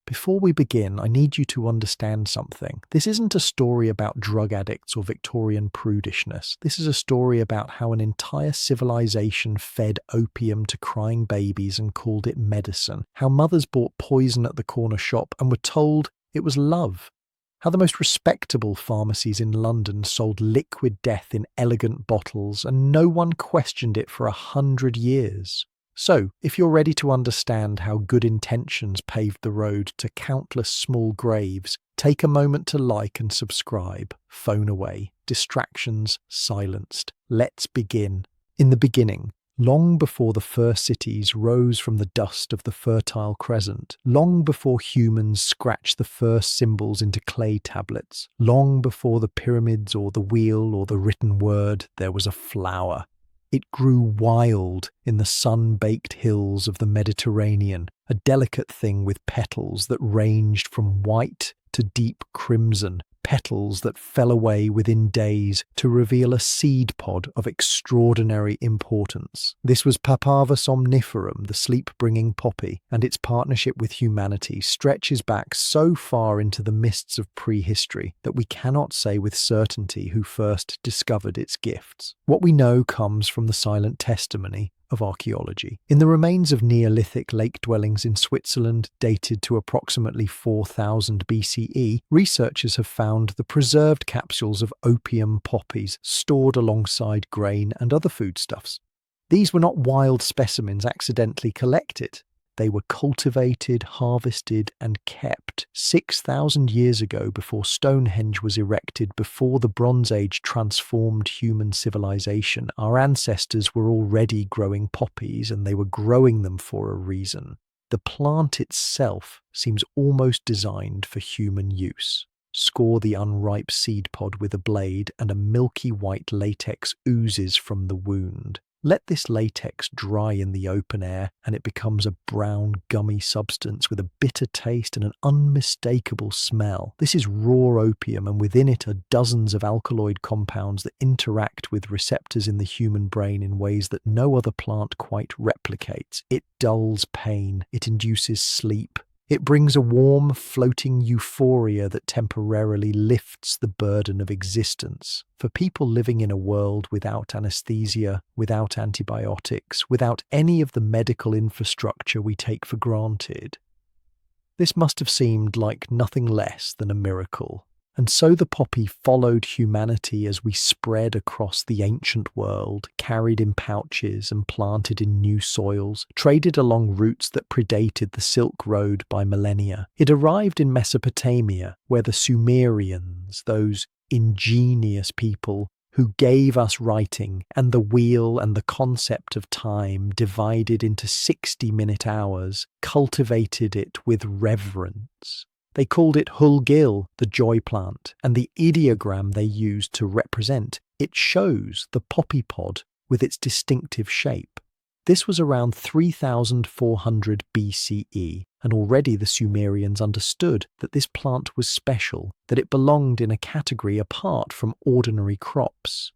Before we begin, I need you to understand something. This isn't a story about drug addicts or Victorian prudishness. This is a story about how an entire civilization fed opium to crying babies and called it medicine. How mothers bought poison at the corner shop and were told it was love. How the most respectable pharmacies in London sold liquid death in elegant bottles and no one questioned it for 100 years. So, if you're ready to understand how good intentions paved the road to countless small graves, take a moment to like and subscribe. Phone away. Distractions silenced. Let's begin. In the beginning, long before the first cities rose from the dust of the Fertile Crescent, long before humans scratched the first symbols into clay tablets, long before the pyramids or the wheel or the written word, there was a flower. It grew wild in the sun-baked hills of the Mediterranean, a delicate thing with petals that ranged from white to deep crimson, petals that fell away within days to reveal a seed pod of extraordinary importance. This was Papaver somniferum, the sleep-bringing poppy, and its partnership with humanity stretches back so far into the mists of prehistory that we cannot say with certainty who first discovered its gifts. What we know comes from the silent testimony of archaeology. In the remains of Neolithic lake dwellings in Switzerland, dated to approximately 4000 BCE, researchers have found the preserved capsules of opium poppies stored alongside grain and other foodstuffs. These were not wild specimens accidentally collected. They were cultivated, harvested, and kept 6,000 years ago before Stonehenge was erected, before the Bronze Age transformed human civilization. Our ancestors were already growing poppies, and they were growing them for a reason. The plant itself seems almost designed for human use. Score the unripe seed pod with a blade, and a milky white latex oozes from the wound. Let this latex dry in the open air and it becomes a brown, gummy substance with a bitter taste and an unmistakable smell. This is raw opium, and within it are dozens of alkaloid compounds that interact with receptors in the human brain in ways that no other plant quite replicates. It dulls pain. It induces sleep. It brings a warm, floating euphoria that temporarily lifts the burden of existence. For people living in a world without anesthesia, without antibiotics, without any of the medical infrastructure we take for granted, this must have seemed like nothing less than a miracle. And so the poppy followed humanity as we spread across the ancient world, carried in pouches and planted in new soils, traded along routes that predated the Silk Road by millennia. It arrived in Mesopotamia, where the Sumerians, those ingenious people who gave us writing and the wheel and the concept of time divided into 60-minute hours, cultivated it with reverence. They called it Hulgil, the joy plant, and the ideogram they used to represent it shows the poppy pod with its distinctive shape. This was around 3400 BCE, and already the Sumerians understood that this plant was special, that it belonged in a category apart from ordinary crops.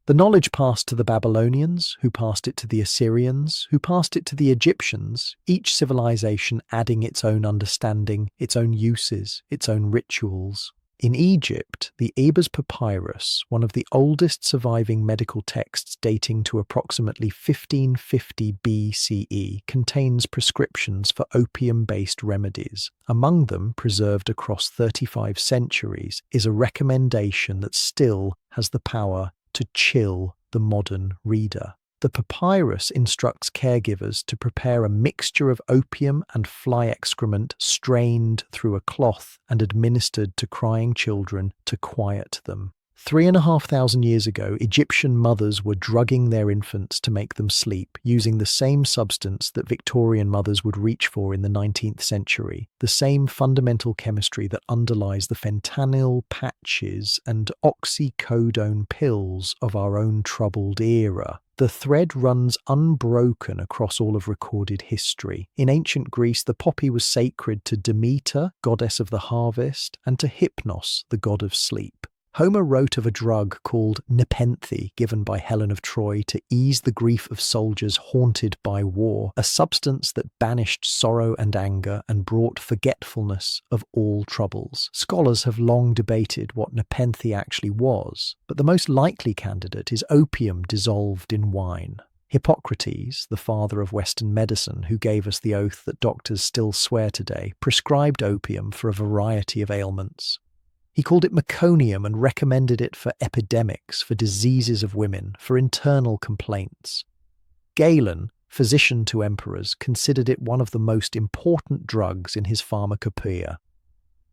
The knowledge passed to the Babylonians, who passed it to the Assyrians, who passed it to the Egyptians, each civilization adding its own understanding, its own uses, its own rituals. In Egypt, the Ebers Papyrus, one of the oldest surviving medical texts dating to approximately 1550 BCE, contains prescriptions for opium-based remedies. Among them, preserved across 35 centuries, is a recommendation that still has the power to chill the modern reader. The papyrus instructs caregivers to prepare a mixture of opium and fly excrement strained through a cloth and administered to crying children to quiet them. 3,500 years ago, Egyptian mothers were drugging their infants to make them sleep, using the same substance that Victorian mothers would reach for in the 19th century, the same fundamental chemistry that underlies the fentanyl patches and oxycodone pills of our own troubled era. The thread runs unbroken across all of recorded history. In ancient Greece, the poppy was sacred to Demeter, goddess of the harvest, and to Hypnos, the god of sleep. Homer wrote of a drug called nepenthe given by Helen of Troy to ease the grief of soldiers haunted by war, a substance that banished sorrow and anger and brought forgetfulness of all troubles. Scholars have long debated what nepenthe actually was, but the most likely candidate is opium dissolved in wine. Hippocrates, the father of Western medicine, who gave us the oath that doctors still swear today, prescribed opium for a variety of ailments. He called it meconium and recommended it for epidemics, for diseases of women, for internal complaints. Galen, physician to emperors, considered it one of the most important drugs in his pharmacopoeia.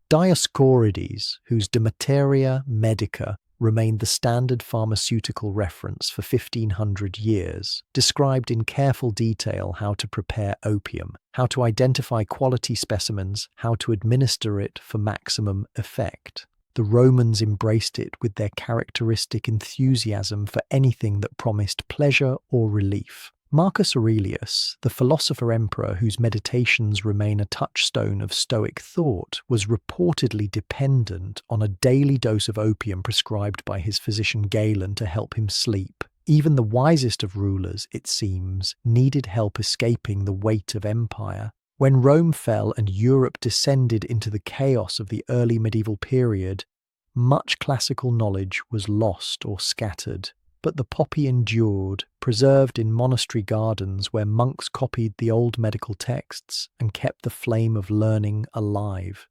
Dioscorides, whose De Materia Medica remained the standard pharmaceutical reference for 1500 years, described in careful detail how to prepare opium, how to identify quality specimens, how to administer it for maximum effect. The Romans embraced it with their characteristic enthusiasm for anything that promised pleasure or relief. Marcus Aurelius, the philosopher-emperor whose meditations remain a touchstone of Stoic thought, was reportedly dependent on a daily dose of opium prescribed by his physician Galen to help him sleep. Even the wisest of rulers, it seems, needed help escaping the weight of empire. When Rome fell and Europe descended into the chaos of the early medieval period, much classical knowledge was lost or scattered. But the poppy endured, preserved in monastery gardens where monks copied the old medical texts and kept the flame of learning alive.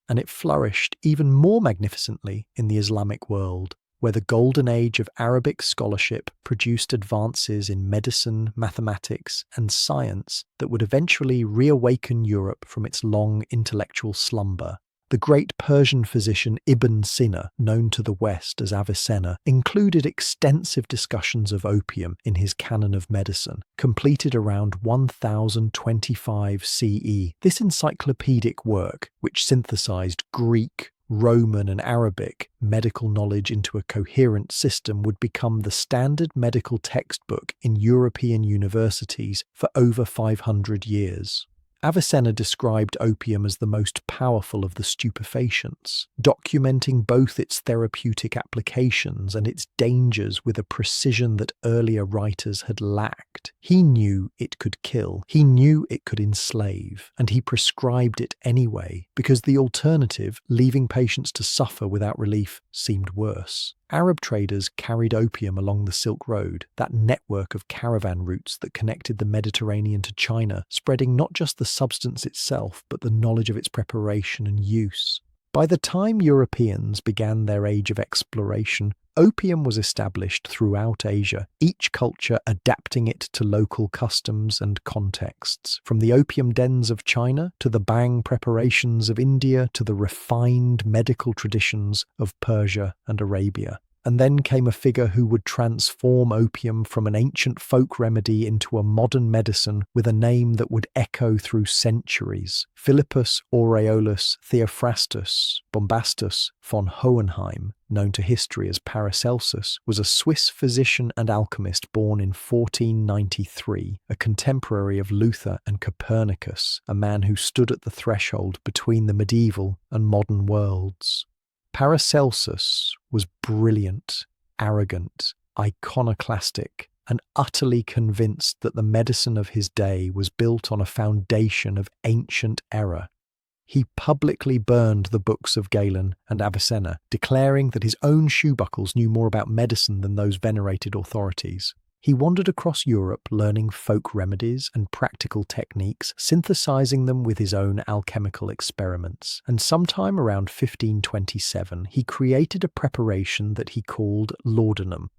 And it flourished even more magnificently in the Islamic world, where the golden age of Arabic scholarship produced advances in medicine, mathematics, and science that would eventually reawaken Europe from its long intellectual slumber. The great Persian physician Ibn Sina, known to the West as Avicenna, included extensive discussions of opium in his Canon of Medicine, completed around 1025 CE. This encyclopedic work, which synthesized Greek, Roman and Arabic medical knowledge into a coherent system, would become the standard medical textbook in European universities for over 500 years. Avicenna described opium as the most powerful of the stupefacents, documenting both its therapeutic applications and its dangers with a precision that earlier writers had lacked. He knew it could kill, he knew it could enslave, and he prescribed it anyway, because the alternative, leaving patients to suffer without relief, seemed worse. Arab traders carried opium along the Silk Road, that network of caravan routes that connected the Mediterranean to China, spreading not just the substance itself, but the knowledge of its preparation and use. By the time Europeans began their age of exploration, opium was established throughout Asia, each culture adapting it to local customs and contexts. From the opium dens of China to the bhang preparations of India to the refined medical traditions of Persia and Arabia. And then came a figure who would transform opium from an ancient folk remedy into a modern medicine with a name that would echo through centuries. Philippus Aureolus Theophrastus Bombastus von Hohenheim, known to history as Paracelsus, was a Swiss physician and alchemist born in 1493, a contemporary of Luther and Copernicus, a man who stood at the threshold between the medieval and modern worlds. Paracelsus was brilliant, arrogant, iconoclastic, and utterly convinced that the medicine of his day was built on a foundation of ancient error. He publicly burned the books of Galen and Avicenna, declaring that his own shoe buckles knew more about medicine than those venerated authorities. He wandered across Europe learning folk remedies and practical techniques, synthesizing them with his own alchemical experiments. And sometime around 1527, he created a preparation that he called laudanum.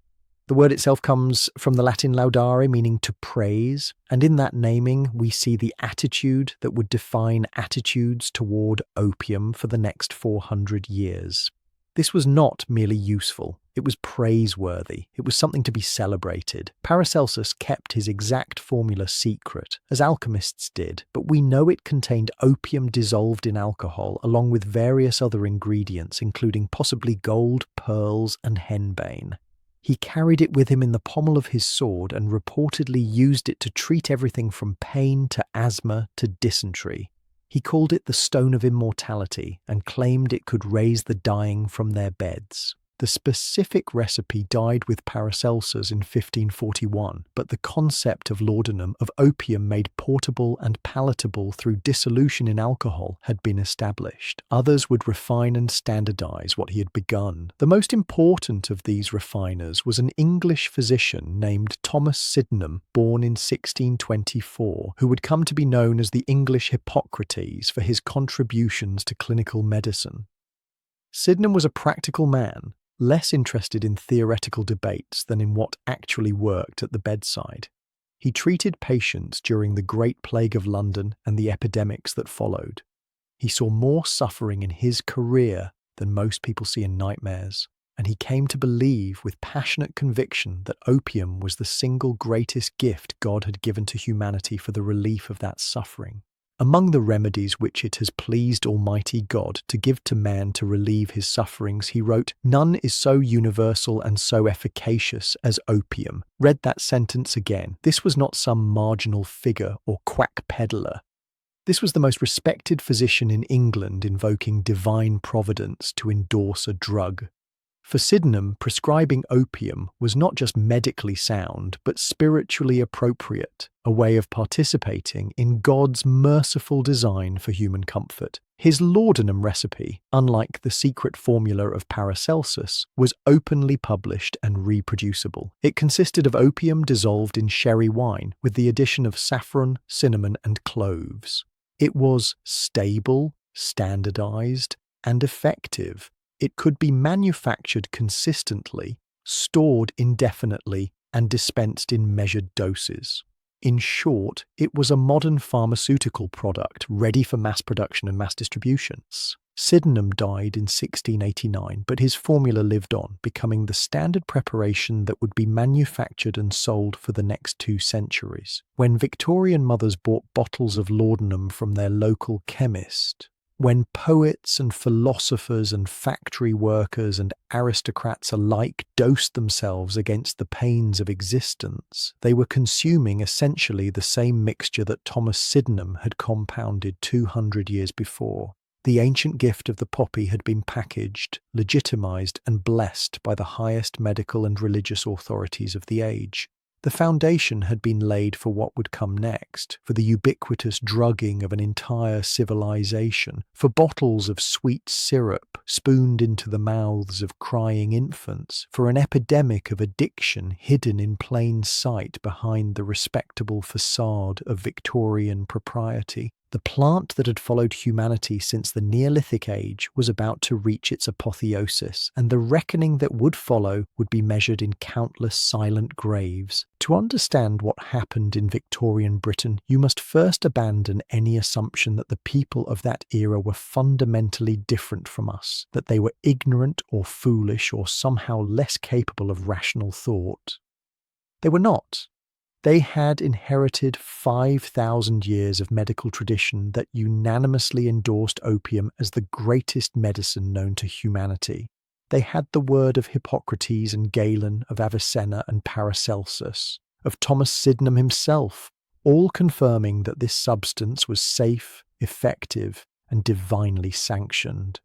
The word itself comes from the Latin laudare, meaning to praise, and in that naming we see the attitude that would define attitudes toward opium for the next 400 years. This was not merely useful, it was praiseworthy, it was something to be celebrated. Paracelsus kept his exact formula secret, as alchemists did, but we know it contained opium dissolved in alcohol along with various other ingredients, including possibly gold, pearls, and henbane. He carried it with him in the pommel of his sword and reportedly used it to treat everything from pain to asthma to dysentery. He called it the Stone of Immortality and claimed it could raise the dying from their beds. The specific recipe died with Paracelsus in 1541, but the concept of laudanum, of opium made portable and palatable through dissolution in alcohol, had been established. Others would refine and standardize what he had begun. The most important of these refiners was an English physician named Thomas Sydenham, born in 1624, who would come to be known as the English Hippocrates for his contributions to clinical medicine. Sydenham was a practical man, less interested in theoretical debates than in what actually worked at the bedside. He treated patients during the Great Plague of London and the epidemics that followed. He saw more suffering in his career than most people see in nightmares, and he came to believe with passionate conviction that opium was the single greatest gift God had given to humanity for the relief of that suffering. Among the remedies which it has pleased Almighty God to give to man to relieve his sufferings, he wrote, "None is so universal and so efficacious as opium." Read that sentence again. This was not some marginal figure or quack peddler. This was the most respected physician in England invoking divine providence to endorse a drug. For Sydenham, prescribing opium was not just medically sound, but spiritually appropriate, a way of participating in God's merciful design for human comfort. His laudanum recipe, unlike the secret formula of Paracelsus, was openly published and reproducible. It consisted of opium dissolved in sherry wine, with the addition of saffron, cinnamon, and cloves. It was stable, standardized, and effective. It could be manufactured consistently, stored indefinitely, and dispensed in measured doses. In short, it was a modern pharmaceutical product ready for mass production and mass distribution. Sydenham died in 1689, but his formula lived on, becoming the standard preparation that would be manufactured and sold for the next 2 centuries. When Victorian mothers bought bottles of laudanum from their local chemist, when poets and philosophers and factory workers and aristocrats alike dosed themselves against the pains of existence, they were consuming essentially the same mixture that Thomas Sydenham had compounded 200 years before. The ancient gift of the poppy had been packaged, legitimized, and blessed by the highest medical and religious authorities of the age. The foundation had been laid for what would come next, for the ubiquitous drugging of an entire civilization, for bottles of sweet syrup spooned into the mouths of crying infants, for an epidemic of addiction hidden in plain sight behind the respectable facade of Victorian propriety. The plant that had followed humanity since the Neolithic age was about to reach its apotheosis, and the reckoning that would follow would be measured in countless silent graves. To understand what happened in Victorian Britain, you must first abandon any assumption that the people of that era were fundamentally different from us, that they were ignorant or foolish or somehow less capable of rational thought. They were not. They had inherited 5,000 years of medical tradition that unanimously endorsed opium as the greatest medicine known to humanity. They had the word of Hippocrates and Galen, of Avicenna and Paracelsus, of Thomas Sydenham himself, all confirming that this substance was safe, effective, and divinely sanctioned.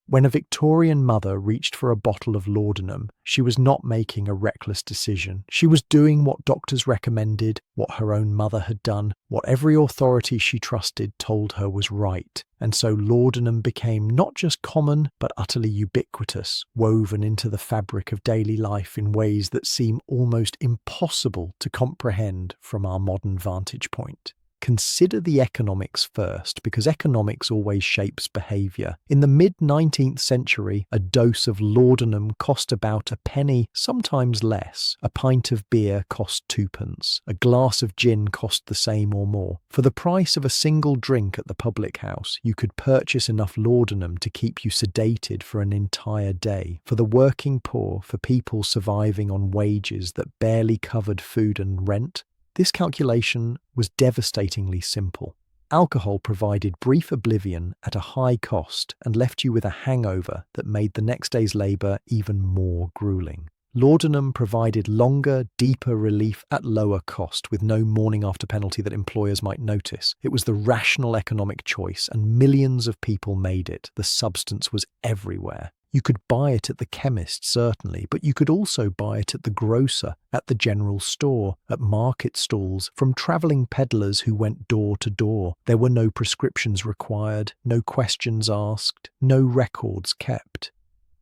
When a Victorian mother reached for a bottle of laudanum, she was not making a reckless decision. She was doing what doctors recommended, what her own mother had done, what every authority she trusted told her was right. And so laudanum became not just common, but utterly ubiquitous, woven into the fabric of daily life in ways that seem almost impossible to comprehend from our modern vantage point. Consider the economics first, because economics always shapes behaviour. In the mid-19th century, a dose of laudanum cost about a penny, sometimes less. A pint of beer cost 2p. A glass of gin cost the same or more. For the price of a single drink at the public house, you could purchase enough laudanum to keep you sedated for an entire day. For the working poor, for people surviving on wages that barely covered food and rent, this calculation was devastatingly simple. Alcohol provided brief oblivion at a high cost and left you with a hangover that made the next day's labour even more grueling. Laudanum provided longer, deeper relief at lower cost, with no morning after penalty that employers might notice. It was the rational economic choice, and millions of people made it. The substance was everywhere. You could buy it at the chemist, certainly, but you could also buy it at the grocer, at the general store, at market stalls, from travelling peddlers who went door to door. There were no prescriptions required, no questions asked, no records kept.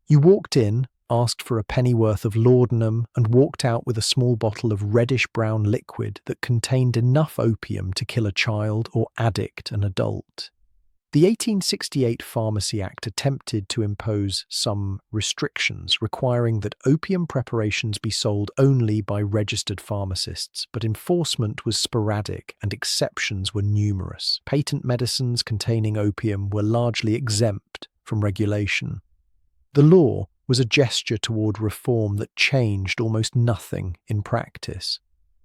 You walked in, asked for a pennyworth of laudanum, and walked out with a small bottle of reddish-brown liquid that contained enough opium to kill a child or addict an adult. The 1868 Pharmacy Act attempted to impose some restrictions requiring that opium preparations be sold only by registered pharmacists, but enforcement was sporadic and exceptions were numerous. Patent medicines containing opium were largely exempt from regulation. The law was a gesture toward reform that changed almost nothing in practice.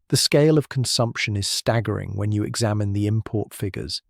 The scale of consumption is staggering when you examine the import figures.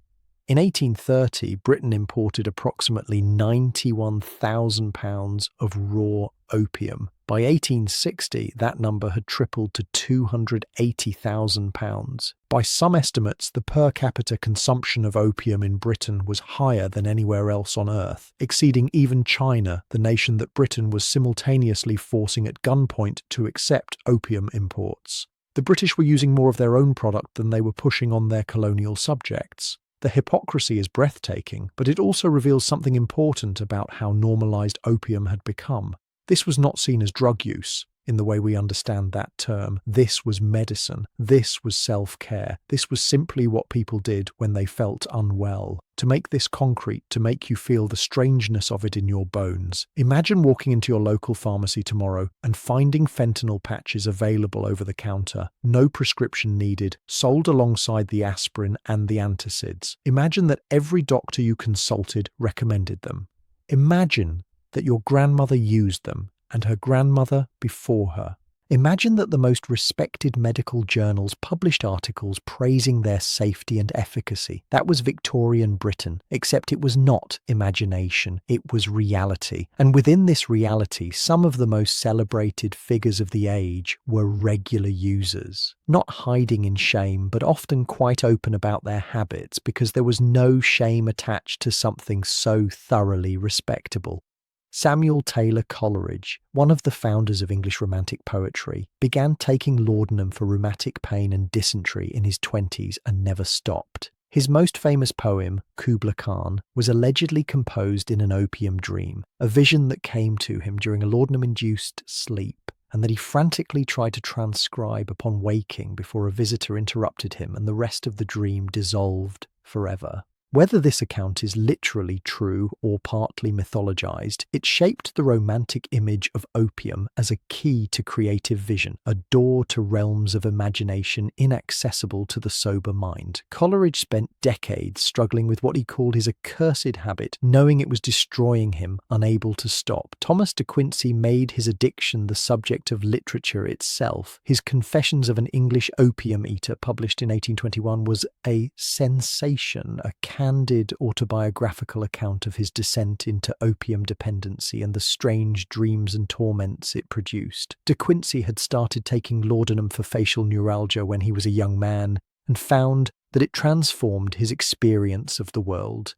In 1830, Britain imported approximately 91,000 pounds of raw opium. By 1860, that number had tripled to 280,000 pounds. By some estimates, the per capita consumption of opium in Britain was higher than anywhere else on Earth, exceeding even China, the nation that Britain was simultaneously forcing at gunpoint to accept opium imports. The British were using more of their own product than they were pushing on their colonial subjects. The hypocrisy is breathtaking, but it also reveals something important about how normalized opium had become. This was not seen as drug use, in the way we understand that term. This was medicine. This was self-care. This was simply what people did when they felt unwell. To make this concrete, to make you feel the strangeness of it in your bones, imagine walking into your local pharmacy tomorrow and finding fentanyl patches available over the counter, no prescription needed, sold alongside the aspirin and the antacids. Imagine that every doctor you consulted recommended them. Imagine that your grandmother used them and her grandmother before her. Imagine that the most respected medical journals published articles praising their safety and efficacy. That was Victorian Britain, except it was not imagination, it was reality. And within this reality, some of the most celebrated figures of the age were regular users. Not hiding in shame, but often quite open about their habits because there was no shame attached to something so thoroughly respectable. Samuel Taylor Coleridge, one of the founders of English Romantic poetry, began taking laudanum for rheumatic pain and dysentery in his 20s and never stopped. His most famous poem, Kubla Khan, was allegedly composed in an opium dream, a vision that came to him during a laudanum-induced sleep, and that he frantically tried to transcribe upon waking before a visitor interrupted him and the rest of the dream dissolved forever. Whether this account is literally true or partly mythologized, it shaped the romantic image of opium as a key to creative vision, a door to realms of imagination inaccessible to the sober mind. Coleridge spent decades struggling with what he called his accursed habit, knowing it was destroying him, unable to stop. Thomas de Quincey made his addiction the subject of literature itself. His Confessions of an English Opium Eater, published in 1821, was a sensation, a candid autobiographical account of his descent into opium dependency and the strange dreams and torments it produced. De Quincey had started taking laudanum for facial neuralgia when he was a young man and found that it transformed his experience of the world.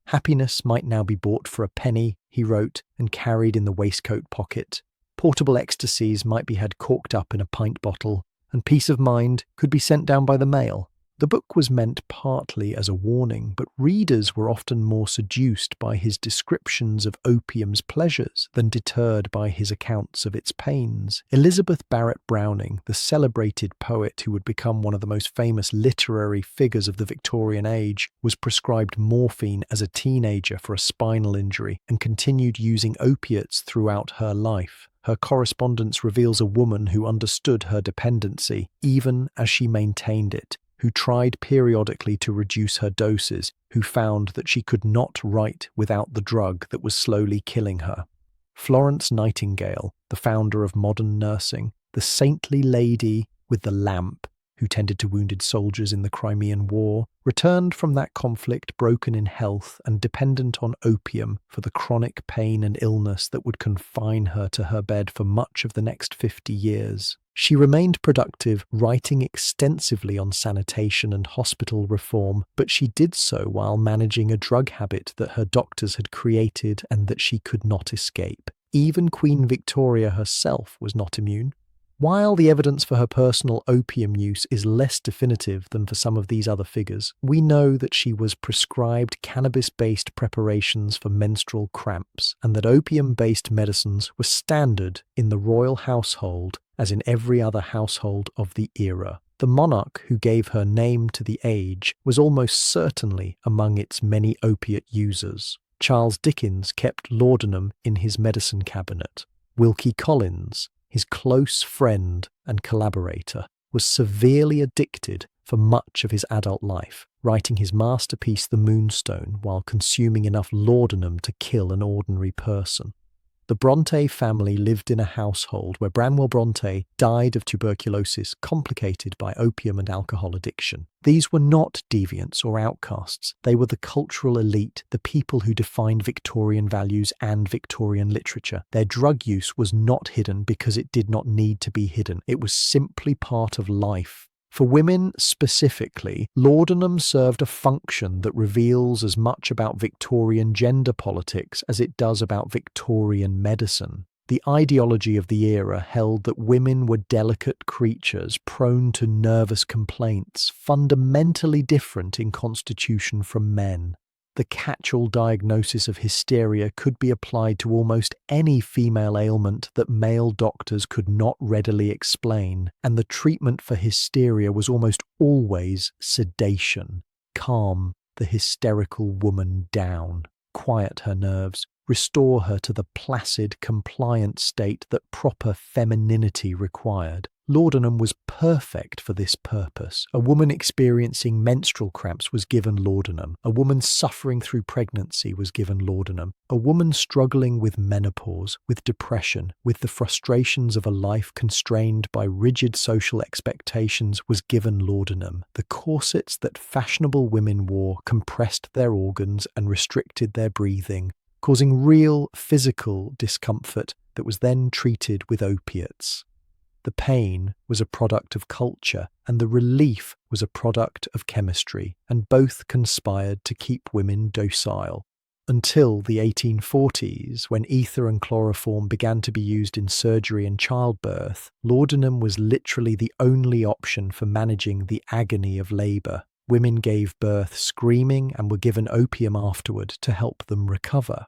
Happiness might now be bought for a penny, he wrote, and carried in the waistcoat pocket. Portable ecstasies might be had corked up in a pint bottle, and peace of mind could be sent down by the mail. The book was meant partly as a warning, but readers were often more seduced by his descriptions of opium's pleasures than deterred by his accounts of its pains. Elizabeth Barrett Browning, the celebrated poet who would become one of the most famous literary figures of the Victorian age, was prescribed morphine as a teenager for a spinal injury and continued using opiates throughout her life. Her correspondence reveals a woman who understood her dependency, even as she maintained it, who tried periodically to reduce her doses, who found that she could not write without the drug that was slowly killing her. Florence Nightingale, the founder of modern nursing, the saintly lady with the lamp, who tended to wounded soldiers in the Crimean War, returned from that conflict broken in health and dependent on opium for the chronic pain and illness that would confine her to her bed for much of the next 50 years. She remained productive, writing extensively on sanitation and hospital reform, but she did so while managing a drug habit that her doctors had created and that she could not escape. Even Queen Victoria herself was not immune. While the evidence for her personal opium use is less definitive than for some of these other figures, we know that she was prescribed cannabis-based preparations for menstrual cramps, and that opium-based medicines were standard in the royal household as in every other household of the era. The monarch who gave her name to the age was almost certainly among its many opiate users. Charles Dickens kept laudanum in his medicine cabinet. Wilkie Collins, his close friend and collaborator, was severely addicted for much of his adult life, writing his masterpiece The Moonstone while consuming enough laudanum to kill an ordinary person. The Bronte family lived in a household where Branwell Bronte died of tuberculosis complicated by opium and alcohol addiction. These were not deviants or outcasts. They were the cultural elite, the people who defined Victorian values and Victorian literature. Their drug use was not hidden because it did not need to be hidden. It was simply part of life. For women specifically, laudanum served a function that reveals as much about Victorian gender politics as it does about Victorian medicine. The ideology of the era held that women were delicate creatures prone to nervous complaints, fundamentally different in constitution from men. The catch-all diagnosis of hysteria could be applied to almost any female ailment that male doctors could not readily explain, and the treatment for hysteria was almost always sedation. Calm the hysterical woman down, quiet her nerves, restore her to the placid, compliant state that proper femininity required. Laudanum was perfect for this purpose. A woman experiencing menstrual cramps was given laudanum. A woman suffering through pregnancy was given laudanum. A woman struggling with menopause, with depression, with the frustrations of a life constrained by rigid social expectations was given laudanum. The corsets that fashionable women wore compressed their organs and restricted their breathing, causing real physical discomfort that was then treated with opiates. The pain was a product of culture, and the relief was a product of chemistry, and both conspired to keep women docile. Until the 1840s, when ether and chloroform began to be used in surgery and childbirth, laudanum was literally the only option for managing the agony of labour. Women gave birth screaming and were given opium afterward to help them recover.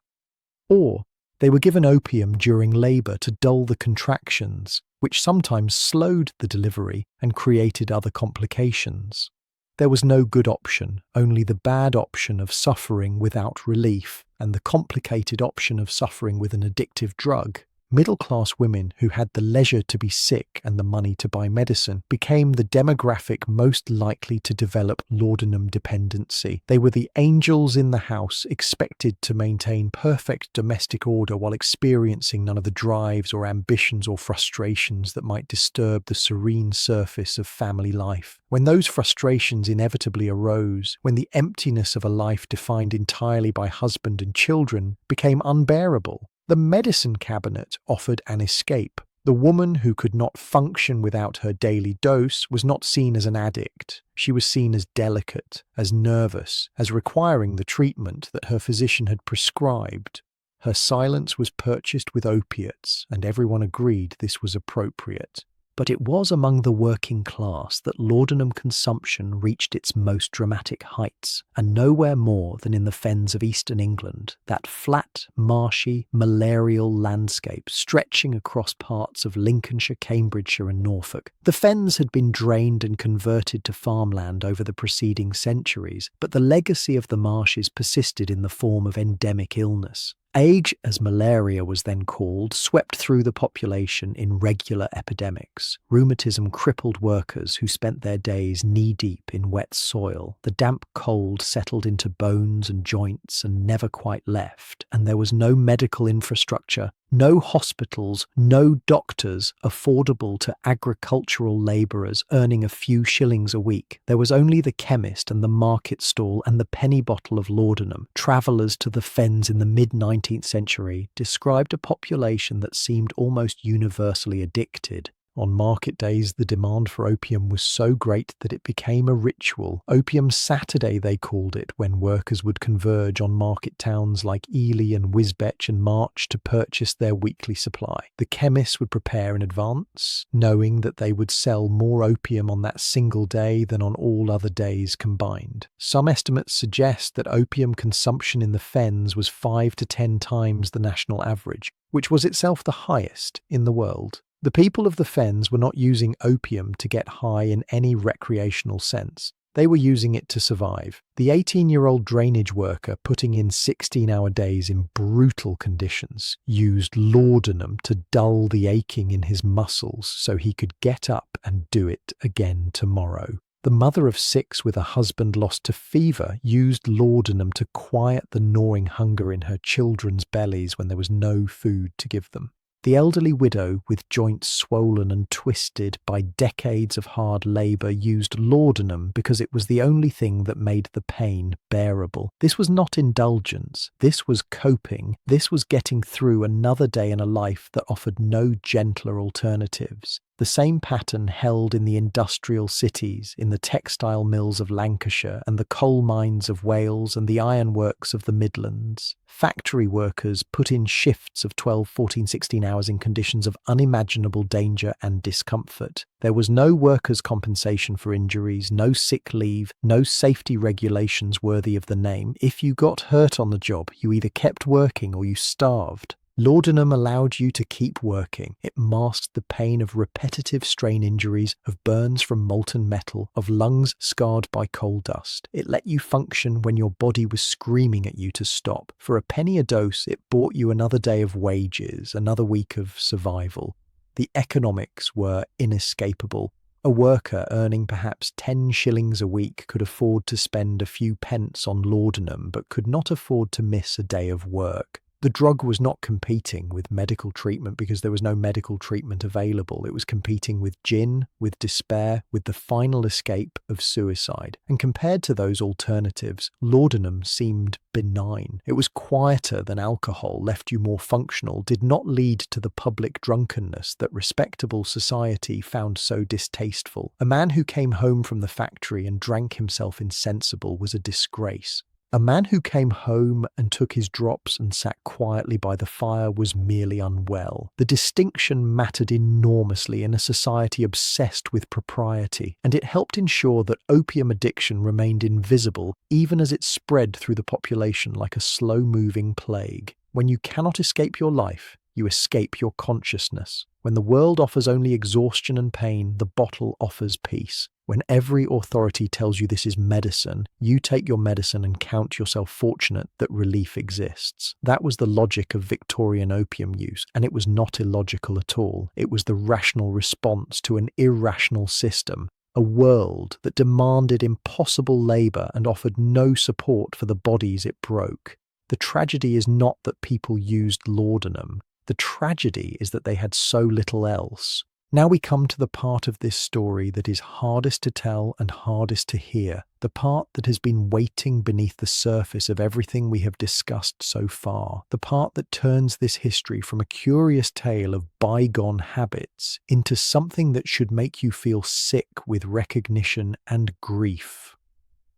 Or they were given opium during labour to dull the contractions, which sometimes slowed the delivery and created other complications. There was no good option, only the bad option of suffering without relief, and the complicated option of suffering with an addictive drug. Middle-class women who had the leisure to be sick and the money to buy medicine became the demographic most likely to develop laudanum dependency. They were the angels in the house, expected to maintain perfect domestic order while experiencing none of the drives or ambitions or frustrations that might disturb the serene surface of family life. When those frustrations inevitably arose, when the emptiness of a life defined entirely by husband and children became unbearable, the medicine cabinet offered an escape. The woman who could not function without her daily dose was not seen as an addict. She was seen as delicate, as nervous, as requiring the treatment that her physician had prescribed. Her silence was purchased with opiates, and everyone agreed this was appropriate. But it was among the working class that laudanum consumption reached its most dramatic heights, and nowhere more than in the fens of eastern England, that flat, marshy, malarial landscape stretching across parts of Lincolnshire, Cambridgeshire and Norfolk. The fens had been drained and converted to farmland over the preceding centuries, but the legacy of the marshes persisted in the form of endemic illness. Ague, as malaria was then called, swept through the population in regular epidemics. Rheumatism crippled workers who spent their days knee-deep in wet soil. The damp cold settled into bones and joints and never quite left, and there was no medical infrastructure, no hospitals, no doctors affordable to agricultural labourers earning a few shillings a week. There was only the chemist and the market stall and the penny bottle of laudanum. Travellers to the fens in the mid-19th century described a population that seemed almost universally addicted. On market days, the demand for opium was so great that it became a ritual. Opium Saturday, they called it, when workers would converge on market towns like Ely and Wisbech and March to purchase their weekly supply. The chemists would prepare in advance, knowing that they would sell more opium on that single day than on all other days combined. Some estimates suggest that opium consumption in the fens was 5 to 10 times the national average, which was itself the highest in the world. The people of the fens were not using opium to get high in any recreational sense. They were using it to survive. The 18-year-old drainage worker putting in 16-hour days in brutal conditions used laudanum to dull the aching in his muscles so he could get up and do it again tomorrow. The mother of 6 with a husband lost to fever used laudanum to quiet the gnawing hunger in her children's bellies when there was no food to give them. The elderly widow, with joints swollen and twisted by decades of hard labour, used laudanum because it was the only thing that made the pain bearable. This was not indulgence. This was coping. This was getting through another day in a life that offered no gentler alternatives. The same pattern held in the industrial cities, in the textile mills of Lancashire and the coal mines of Wales and the ironworks of the Midlands. Factory workers put in shifts of 12, 14, 16 hours in conditions of unimaginable danger and discomfort. There was no workers' compensation for injuries, no sick leave, no safety regulations worthy of the name. If you got hurt on the job, you either kept working or you starved. Laudanum allowed you to keep working. It masked the pain of repetitive strain injuries, of burns from molten metal, of lungs scarred by coal dust. It let you function when your body was screaming at you to stop. For a penny a dose, it bought you another day of wages, another week of survival. The economics were inescapable. A worker earning perhaps 10 shillings a week could afford to spend a few pence on laudanum, but could not afford to miss a day of work. The drug was not competing with medical treatment because there was no medical treatment available. It was competing with gin, with despair, with the final escape of suicide. And compared to those alternatives, laudanum seemed benign. It was quieter than alcohol, left you more functional, did not lead to the public drunkenness that respectable society found so distasteful. A man who came home from the factory and drank himself insensible was a disgrace. A man who came home and took his drops and sat quietly by the fire was merely unwell. The distinction mattered enormously in a society obsessed with propriety, and it helped ensure that opium addiction remained invisible even as it spread through the population like a slow-moving plague. When you cannot escape your life, you escape your consciousness. When the world offers only exhaustion and pain, the bottle offers peace. When every authority tells you this is medicine, you take your medicine and count yourself fortunate that relief exists. That was the logic of Victorian opium use, and it was not illogical at all. It was the rational response to an irrational system, a world that demanded impossible labour and offered no support for the bodies it broke. The tragedy is not that people used laudanum. The tragedy is that they had so little else. Now we come to the part of this story that is hardest to tell and hardest to hear, the part that has been waiting beneath the surface of everything we have discussed so far, the part that turns this history from a curious tale of bygone habits into something that should make you feel sick with recognition and grief.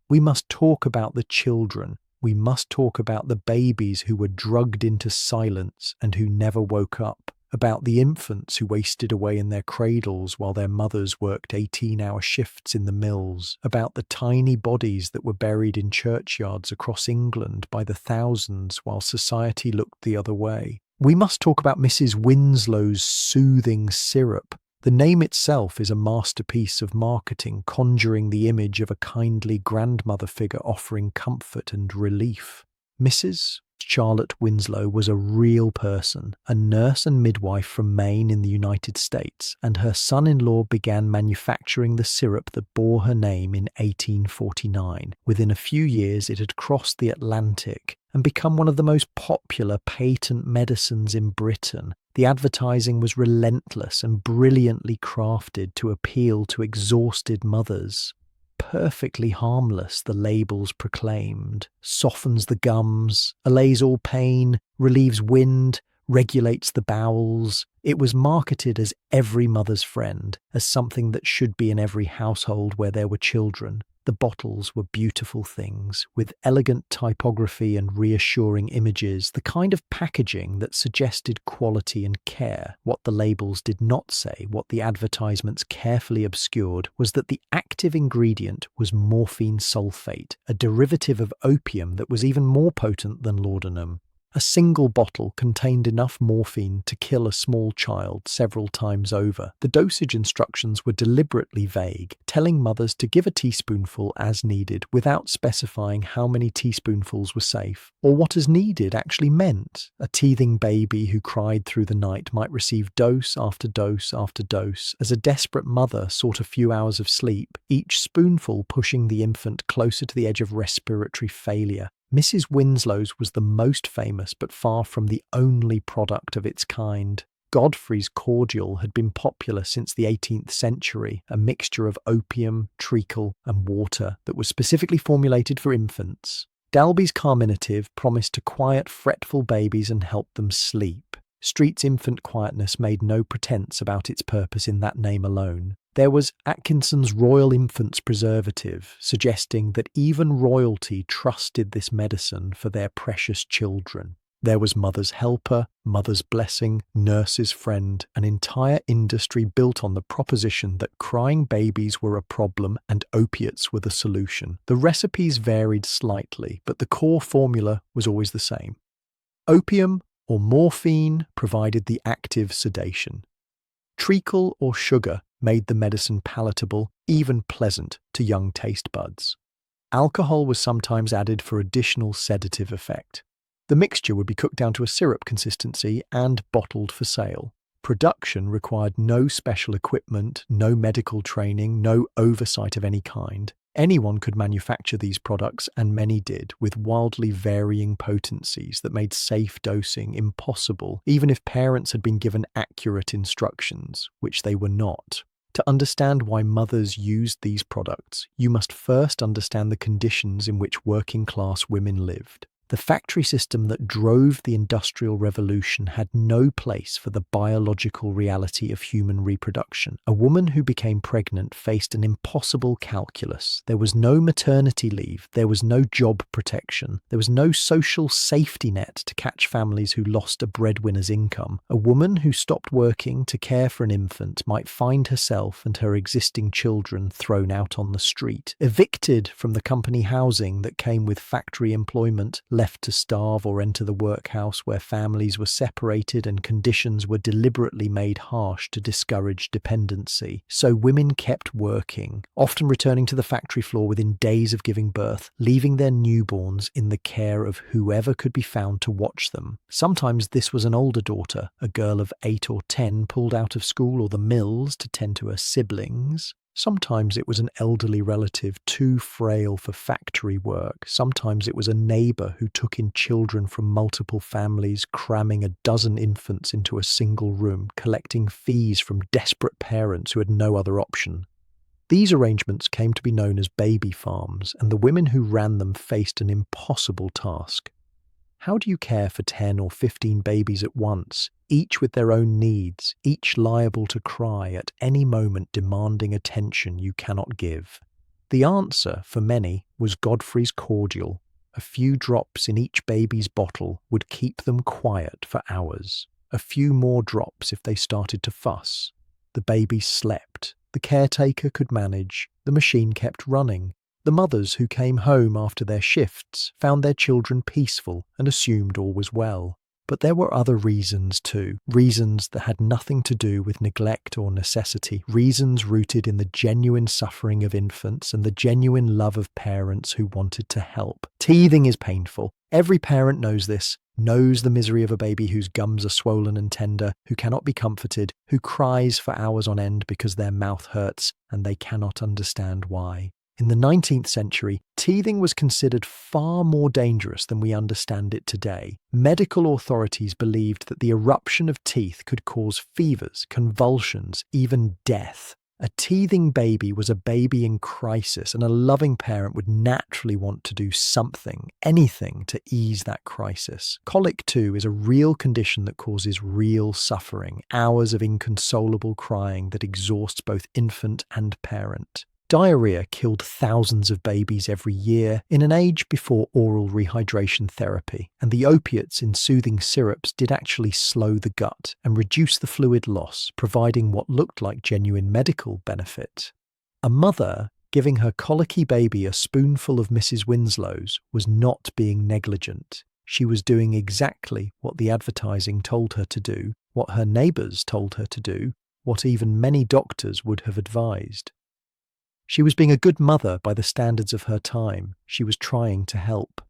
We must talk about the children. We must talk about the babies who were drugged into silence and who never woke up, about the infants who wasted away in their cradles while their mothers worked 18-hour shifts in the mills, about the tiny bodies that were buried in churchyards across England by the thousands while society looked the other way. We must talk about Mrs. Winslow's soothing syrup. The name itself is a masterpiece of marketing, conjuring the image of a kindly grandmother figure offering comfort and relief. Mrs. Charlotte Winslow was a real person, a nurse and midwife from Maine in the United States, and her son-in-law began manufacturing the syrup that bore her name in 1849. Within a few years, it had crossed the Atlantic and become one of the most popular patent medicines in Britain. The advertising was relentless and brilliantly crafted to appeal to exhausted mothers. Perfectly harmless, the labels proclaimed. Softens the gums, allays all pain, relieves wind, regulates the bowels. It was marketed as every mother's friend, as something that should be in every household where there were children. The bottles were beautiful things, with elegant typography and reassuring images, the kind of packaging that suggested quality and care. What the labels did not say, what the advertisements carefully obscured, was that the active ingredient was morphine sulfate, a derivative of opium that was even more potent than laudanum. A single bottle contained enough morphine to kill a small child several times over. The dosage instructions were deliberately vague, telling mothers to give a teaspoonful as needed without specifying how many teaspoonfuls were safe, or what as needed actually meant. A teething baby who cried through the night might receive dose after dose after dose as a desperate mother sought a few hours of sleep, each spoonful pushing the infant closer to the edge of respiratory failure. Mrs. Winslow's was the most famous but far from the only product of its kind. Godfrey's cordial had been popular since the 18th century, a mixture of opium, treacle, and water that was specifically formulated for infants. Dalby's carminative promised to quiet fretful babies and help them sleep. Street's infant quietness made no pretense about its purpose in that name alone. There was Atkinson's Royal Infants Preservative, suggesting that even royalty trusted this medicine for their precious children. There was Mother's Helper, Mother's Blessing, Nurse's Friend, an entire industry built on the proposition that crying babies were a problem and opiates were the solution. The recipes varied slightly, but the core formula was always the same. Opium or morphine provided the active sedation. Treacle or sugar made the medicine palatable, even pleasant to young taste buds. Alcohol was sometimes added for additional sedative effect. The mixture would be cooked down to a syrup consistency and bottled for sale. Production required no special equipment, no medical training, no oversight of any kind. Anyone could manufacture these products, and many did, with wildly varying potencies that made safe dosing impossible, even if parents had been given accurate instructions, which they were not. To understand why mothers used these products, you must first understand the conditions in which working-class women lived. The factory system that drove the Industrial Revolution had no place for the biological reality of human reproduction. A woman who became pregnant faced an impossible calculus. There was no maternity leave, there was no job protection, there was no social safety net to catch families who lost a breadwinner's income. A woman who stopped working to care for an infant might find herself and her existing children thrown out on the street, evicted from the company housing that came with factory employment, left to starve or enter the workhouse where families were separated and conditions were deliberately made harsh to discourage dependency. So women kept working, often returning to the factory floor within days of giving birth, leaving their newborns in the care of whoever could be found to watch them. Sometimes this was an older daughter, a girl of 8 or 10 pulled out of school or the mills to tend to her siblings. Sometimes it was an elderly relative too frail for factory work. Sometimes it was a neighbour who took in children from multiple families, cramming a dozen infants into a single room, collecting fees from desperate parents who had no other option. These arrangements came to be known as baby farms, and the women who ran them faced an impossible task. How do you care for 10 or 15 babies at once, each with their own needs, each liable to cry at any moment demanding attention you cannot give? The answer, for many, was Godfrey's cordial. A few drops in each baby's bottle would keep them quiet for hours. A few more drops if they started to fuss. The babies slept. The caretaker could manage. The machine kept running. The mothers who came home after their shifts found their children peaceful and assumed all was well. But there were other reasons too, reasons that had nothing to do with neglect or necessity, reasons rooted in the genuine suffering of infants and the genuine love of parents who wanted to help. Teething is painful. Every parent knows this, knows the misery of a baby whose gums are swollen and tender, who cannot be comforted, who cries for hours on end because their mouth hurts and they cannot understand why. In the 19th century, teething was considered far more dangerous than we understand it today. Medical authorities believed that the eruption of teeth could cause fevers, convulsions, even death. A teething baby was a baby in crisis, and a loving parent would naturally want to do something, anything, to ease that crisis. Colic, too, is a real condition that causes real suffering, hours of inconsolable crying that exhausts both infant and parent. Diarrhea killed thousands of babies every year in an age before oral rehydration therapy, and the opiates in soothing syrups did actually slow the gut and reduce the fluid loss, providing what looked like genuine medical benefit. A mother giving her colicky baby a spoonful of Mrs. Winslow's was not being negligent. She was doing exactly what the advertising told her to do, what her neighbours told her to do, what even many doctors would have advised. She was being a good mother by the standards of her time. She was trying to help.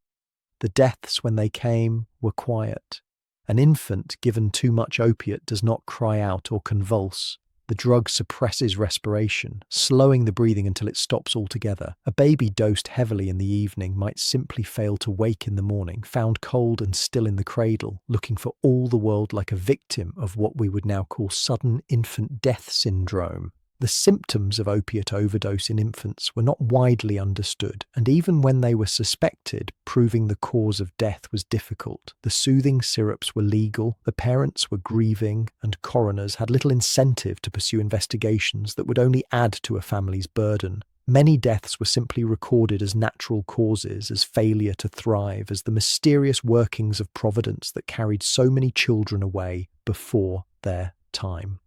The deaths, when they came, were quiet. An infant given too much opiate does not cry out or convulse. The drug suppresses respiration, slowing the breathing until it stops altogether. A baby dosed heavily in the evening might simply fail to wake in the morning, found cold and still in the cradle, looking for all the world like a victim of what we would now call sudden infant death syndrome. The symptoms of opiate overdose in infants were not widely understood, and even when they were suspected, proving the cause of death was difficult. The soothing syrups were legal, the parents were grieving, and coroners had little incentive to pursue investigations that would only add to a family's burden. Many deaths were simply recorded as natural causes, as failure to thrive, as the mysterious workings of providence that carried so many children away before their time.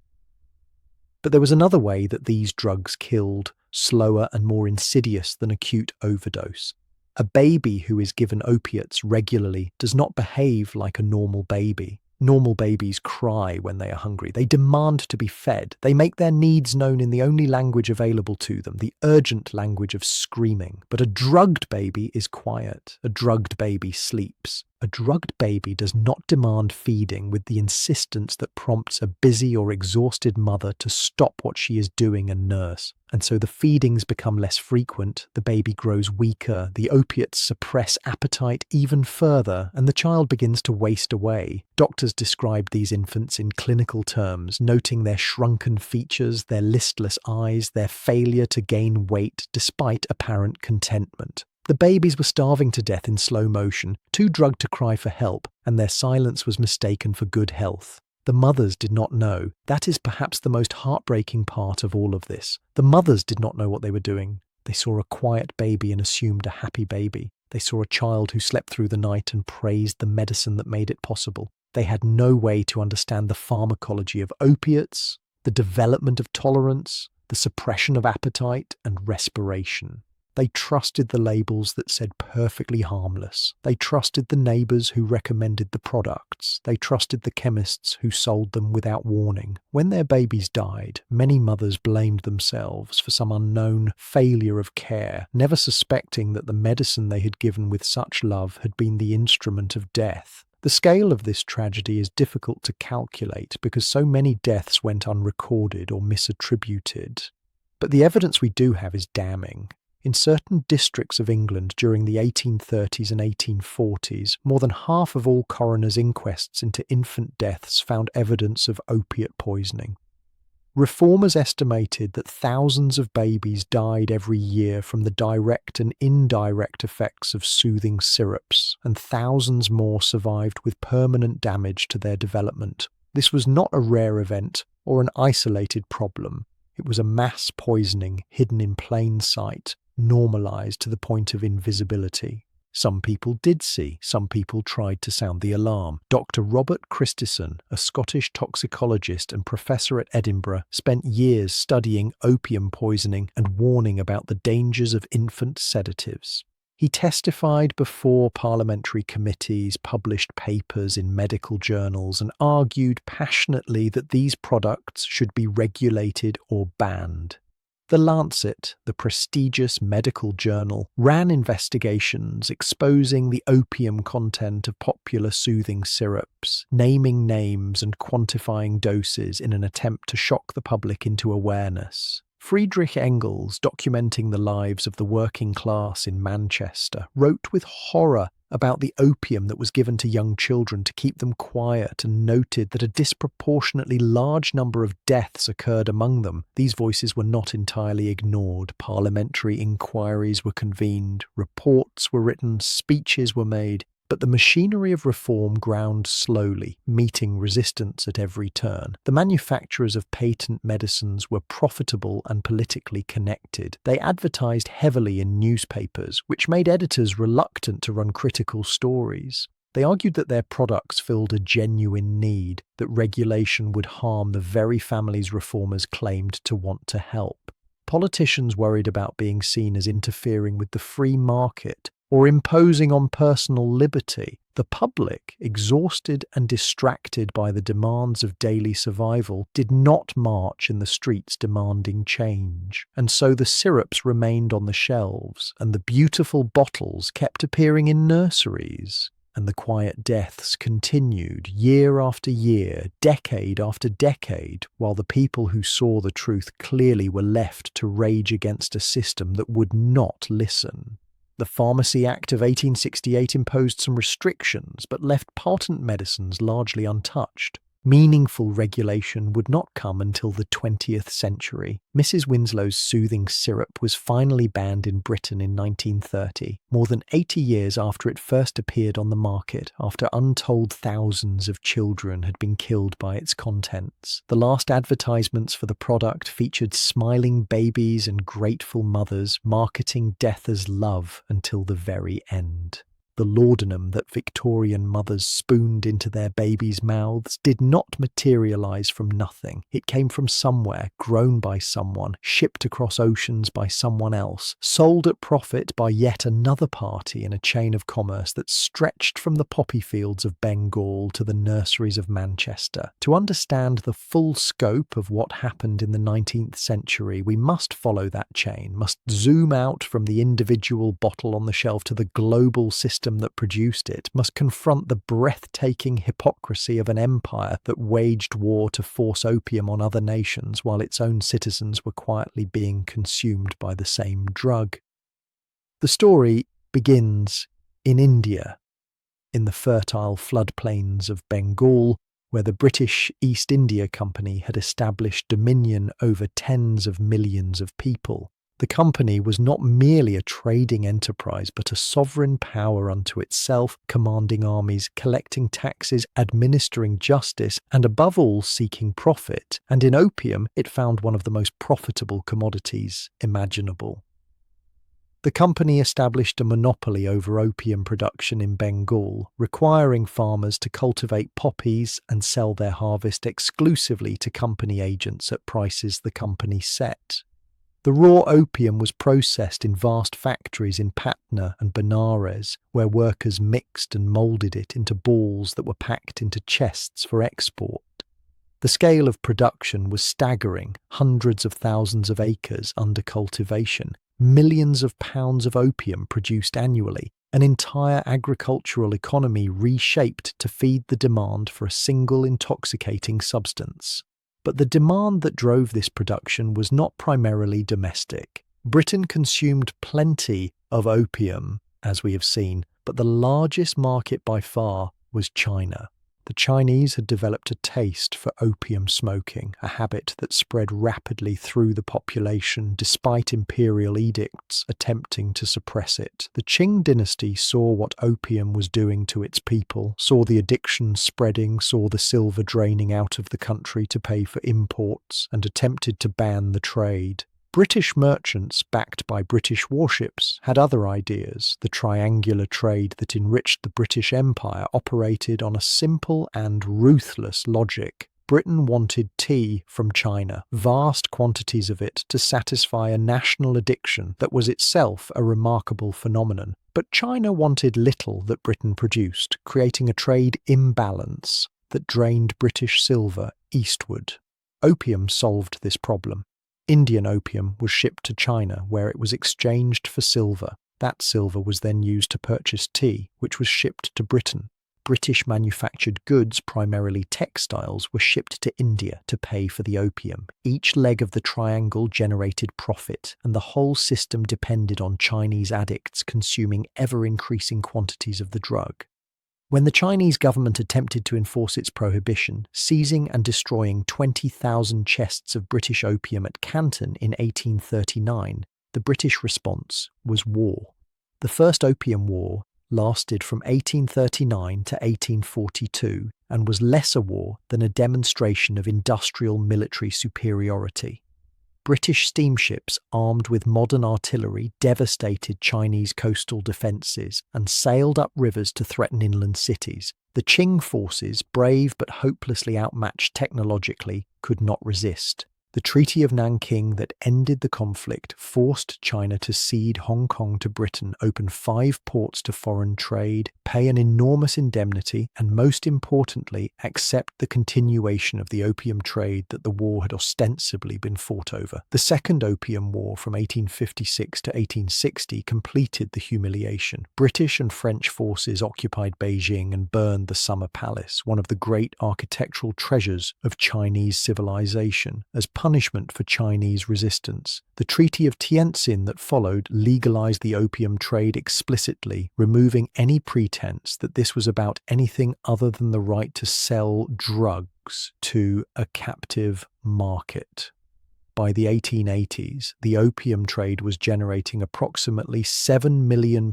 But there was another way that these drugs killed, slower and more insidious than acute overdose. A baby who is given opiates regularly does not behave like a normal baby. Normal babies cry when they are hungry. They demand to be fed. They make their needs known in the only language available to them, the urgent language of screaming. But a drugged baby is quiet. A drugged baby sleeps. A drugged baby does not demand feeding with the insistence that prompts a busy or exhausted mother to stop what she is doing and nurse. And so the feedings become less frequent, the baby grows weaker, the opiates suppress appetite even further, and the child begins to waste away. Doctors described these infants in clinical terms, noting their shrunken features, their listless eyes, their failure to gain weight despite apparent contentment. The babies were starving to death in slow motion, too drugged to cry for help, and their silence was mistaken for good health. The mothers did not know. That is perhaps the most heartbreaking part of all of this. The mothers did not know what they were doing. They saw a quiet baby and assumed a happy baby. They saw a child who slept through the night and praised the medicine that made it possible. They had no way to understand the pharmacology of opiates, the development of tolerance, the suppression of appetite, and respiration. They trusted the labels that said perfectly harmless. They trusted the neighbours who recommended the products. They trusted the chemists who sold them without warning. When their babies died, many mothers blamed themselves for some unknown failure of care, never suspecting that the medicine they had given with such love had been the instrument of death. The scale of this tragedy is difficult to calculate because so many deaths went unrecorded or misattributed. But the evidence we do have is damning. In certain districts of England during the 1830s and 1840s, more than half of all coroners' inquests into infant deaths found evidence of opiate poisoning. Reformers estimated that thousands of babies died every year from the direct and indirect effects of soothing syrups, and thousands more survived with permanent damage to their development. This was not a rare event or an isolated problem. It was a mass poisoning hidden in plain sight, normalized to the point of invisibility. Some people did see, some people tried to sound the alarm. Dr. Robert Christison, a Scottish toxicologist and professor at Edinburgh, spent years studying opium poisoning and warning about the dangers of infant sedatives. He testified before parliamentary committees, published papers in medical journals, and argued passionately that these products should be regulated or banned. The Lancet, the prestigious medical journal, ran investigations exposing the opium content of popular soothing syrups, naming names and quantifying doses in an attempt to shock the public into awareness. Friedrich Engels, documenting the lives of the working class in Manchester, wrote with horror about the opium that was given to young children to keep them quiet, and noted that a disproportionately large number of deaths occurred among them. These voices were not entirely ignored. Parliamentary inquiries were convened, reports were written, speeches were made. But the machinery of reform ground slowly, meeting resistance at every turn. The manufacturers of patent medicines were profitable and politically connected. They advertised heavily in newspapers, which made editors reluctant to run critical stories. They argued that their products filled a genuine need, that regulation would harm the very families reformers claimed to want to help. Politicians worried about being seen as interfering with the free market or imposing on personal liberty. The public, exhausted and distracted by the demands of daily survival, did not march in the streets demanding change. And so the syrups remained on the shelves, and the beautiful bottles kept appearing in nurseries. And the quiet deaths continued year after year, decade after decade, while the people who saw the truth clearly were left to rage against a system that would not listen. The Pharmacy Act of 1868 imposed some restrictions, but left patent medicines largely untouched. Meaningful regulation would not come until the 20th century. Mrs. Winslow's soothing syrup was finally banned in Britain in 1930, more than 80 years after it first appeared on the market, after untold thousands of children had been killed by its contents. The last advertisements for the product featured smiling babies and grateful mothers, marketing death as love until the very end. The laudanum that Victorian mothers spooned into their babies' mouths did not materialize from nothing. It came from somewhere, grown by someone, shipped across oceans by someone else, sold at profit by yet another party in a chain of commerce that stretched from the poppy fields of Bengal to the nurseries of Manchester. To understand the full scope of what happened in the 19th century, we must follow that chain, must zoom out from the individual bottle on the shelf to the global system that produced it, must confront the breathtaking hypocrisy of an empire that waged war to force opium on other nations while its own citizens were quietly being consumed by the same drug. The story begins in India, in the fertile floodplains of Bengal, where the British East India Company had established dominion over tens of millions of people. The company was not merely a trading enterprise, but a sovereign power unto itself, commanding armies, collecting taxes, administering justice, and above all seeking profit. And in opium, it found one of the most profitable commodities imaginable. The company established a monopoly over opium production in Bengal, requiring farmers to cultivate poppies and sell their harvest exclusively to company agents at prices the company set. The raw opium was processed in vast factories in Patna and Benares, where workers mixed and moulded it into balls that were packed into chests for export. The scale of production was staggering, hundreds of thousands of acres under cultivation, millions of pounds of opium produced annually, an entire agricultural economy reshaped to feed the demand for a single intoxicating substance. But the demand that drove this production was not primarily domestic. Britain consumed plenty of opium, as we have seen, but the largest market by far was China. The Chinese had developed a taste for opium smoking, a habit that spread rapidly through the population despite imperial edicts attempting to suppress it. The Qing dynasty saw what opium was doing to its people, saw the addiction spreading, saw the silver draining out of the country to pay for imports, and attempted to ban the trade. British merchants, backed by British warships, had other ideas. The triangular trade that enriched the British Empire operated on a simple and ruthless logic. Britain wanted tea from China, vast quantities of it, to satisfy a national addiction that was itself a remarkable phenomenon. But China wanted little that Britain produced, creating a trade imbalance that drained British silver eastward. Opium solved this problem. Indian opium was shipped to China, where it was exchanged for silver. That silver was then used to purchase tea, which was shipped to Britain. British manufactured goods, primarily textiles, were shipped to India to pay for the opium. Each leg of the triangle generated profit, and the whole system depended on Chinese addicts consuming ever-increasing quantities of the drug. When the Chinese government attempted to enforce its prohibition, seizing and destroying 20,000 chests of British opium at Canton in 1839, the British response was war. The First Opium War lasted from 1839 to 1842 and was less a war than a demonstration of industrial military superiority. British steamships armed with modern artillery devastated Chinese coastal defences and sailed up rivers to threaten inland cities. The Qing forces, brave but hopelessly outmatched technologically, could not resist. The Treaty of Nanking that ended the conflict forced China to cede Hong Kong to Britain, open 5 ports to foreign trade, pay an enormous indemnity, and most importantly, accept the continuation of the opium trade that the war had ostensibly been fought over. The Second Opium War from 1856 to 1860 completed the humiliation. British and French forces occupied Beijing and burned the Summer Palace, one of the great architectural treasures of Chinese civilization, as punishment for Chinese resistance. The Treaty of Tientsin that followed legalized the opium trade explicitly, removing any pretense that this was about anything other than the right to sell drugs to a captive market. By the 1880s, the opium trade was generating approximately £7 million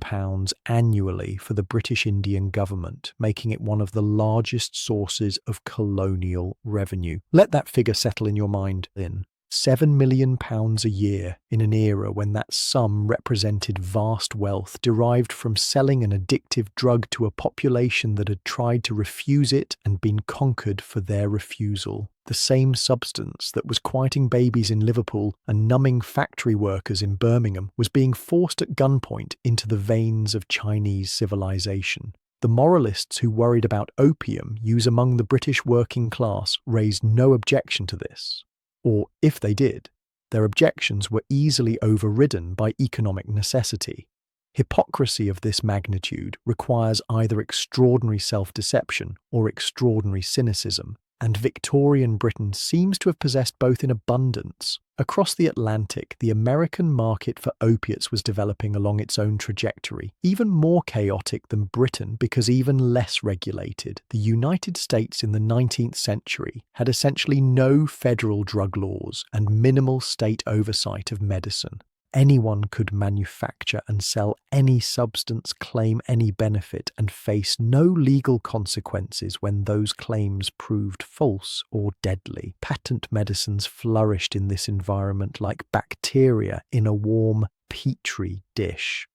annually for the British Indian government, making it one of the largest sources of colonial revenue. Let that figure settle in your mind then. £7 million a year in an era when that sum represented vast wealth derived from selling an addictive drug to a population that had tried to refuse it and been conquered for their refusal. The same substance that was quieting babies in Liverpool and numbing factory workers in Birmingham was being forced at gunpoint into the veins of Chinese civilization. The moralists who worried about opium use among the British working class raised no objection to this. Or, if they did, their objections were easily overridden by economic necessity. Hypocrisy of this magnitude requires either extraordinary self-deception or extraordinary cynicism, and Victorian Britain seems to have possessed both in abundance. Across the Atlantic, the American market for opiates was developing along its own trajectory, even more chaotic than Britain because even less regulated. The United States in the 19th century had essentially no federal drug laws and minimal state oversight of medicine. Anyone could manufacture and sell any substance, claim any benefit, and face no legal consequences when those claims proved false or deadly. Patent medicines flourished in this environment like bacteria in a warm petri dish.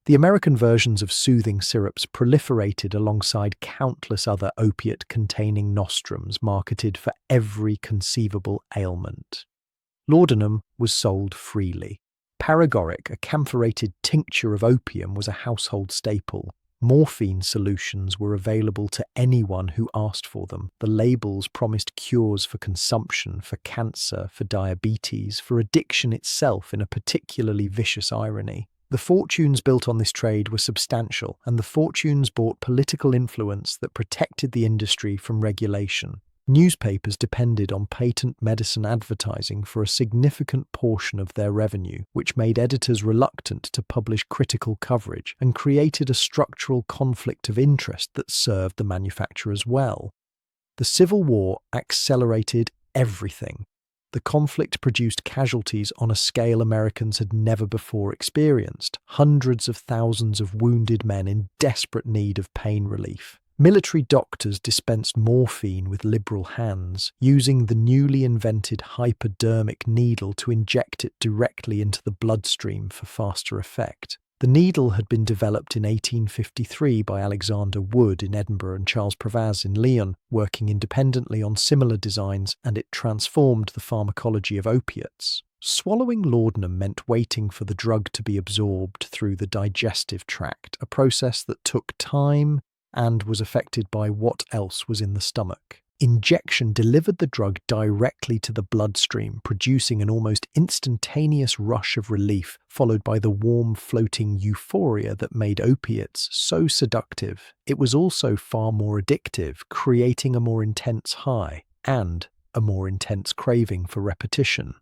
The American versions of soothing syrups proliferated alongside countless other opiate-containing nostrums marketed for every conceivable ailment. Laudanum was sold freely. Paregoric, a camphorated tincture of opium, was a household staple. Morphine solutions were available to anyone who asked for them. The labels promised cures for consumption, for cancer, for diabetes, for addiction itself in a particularly vicious irony. The fortunes built on this trade were substantial, and the fortunes bought political influence that protected the industry from regulation. Newspapers depended on patent medicine advertising for a significant portion of their revenue, which made editors reluctant to publish critical coverage and created a structural conflict of interest that served the manufacturers well. The Civil War accelerated everything. The conflict produced casualties on a scale Americans had never before experienced, hundreds of thousands of wounded men in desperate need of pain relief. Military doctors dispensed morphine with liberal hands, using the newly invented hypodermic needle to inject it directly into the bloodstream for faster effect. The needle had been developed in 1853 by Alexander Wood in Edinburgh and Charles Prevaz in Lyon, working independently on similar designs, and it transformed the pharmacology of opiates. Swallowing laudanum meant waiting for the drug to be absorbed through the digestive tract, a process that took time and was affected by what else was in the stomach. Injection delivered the drug directly to the bloodstream, producing an almost instantaneous rush of relief, followed by the warm, floating euphoria that made opiates so seductive. It was also far more addictive, creating a more intense high and a more intense craving for repetition.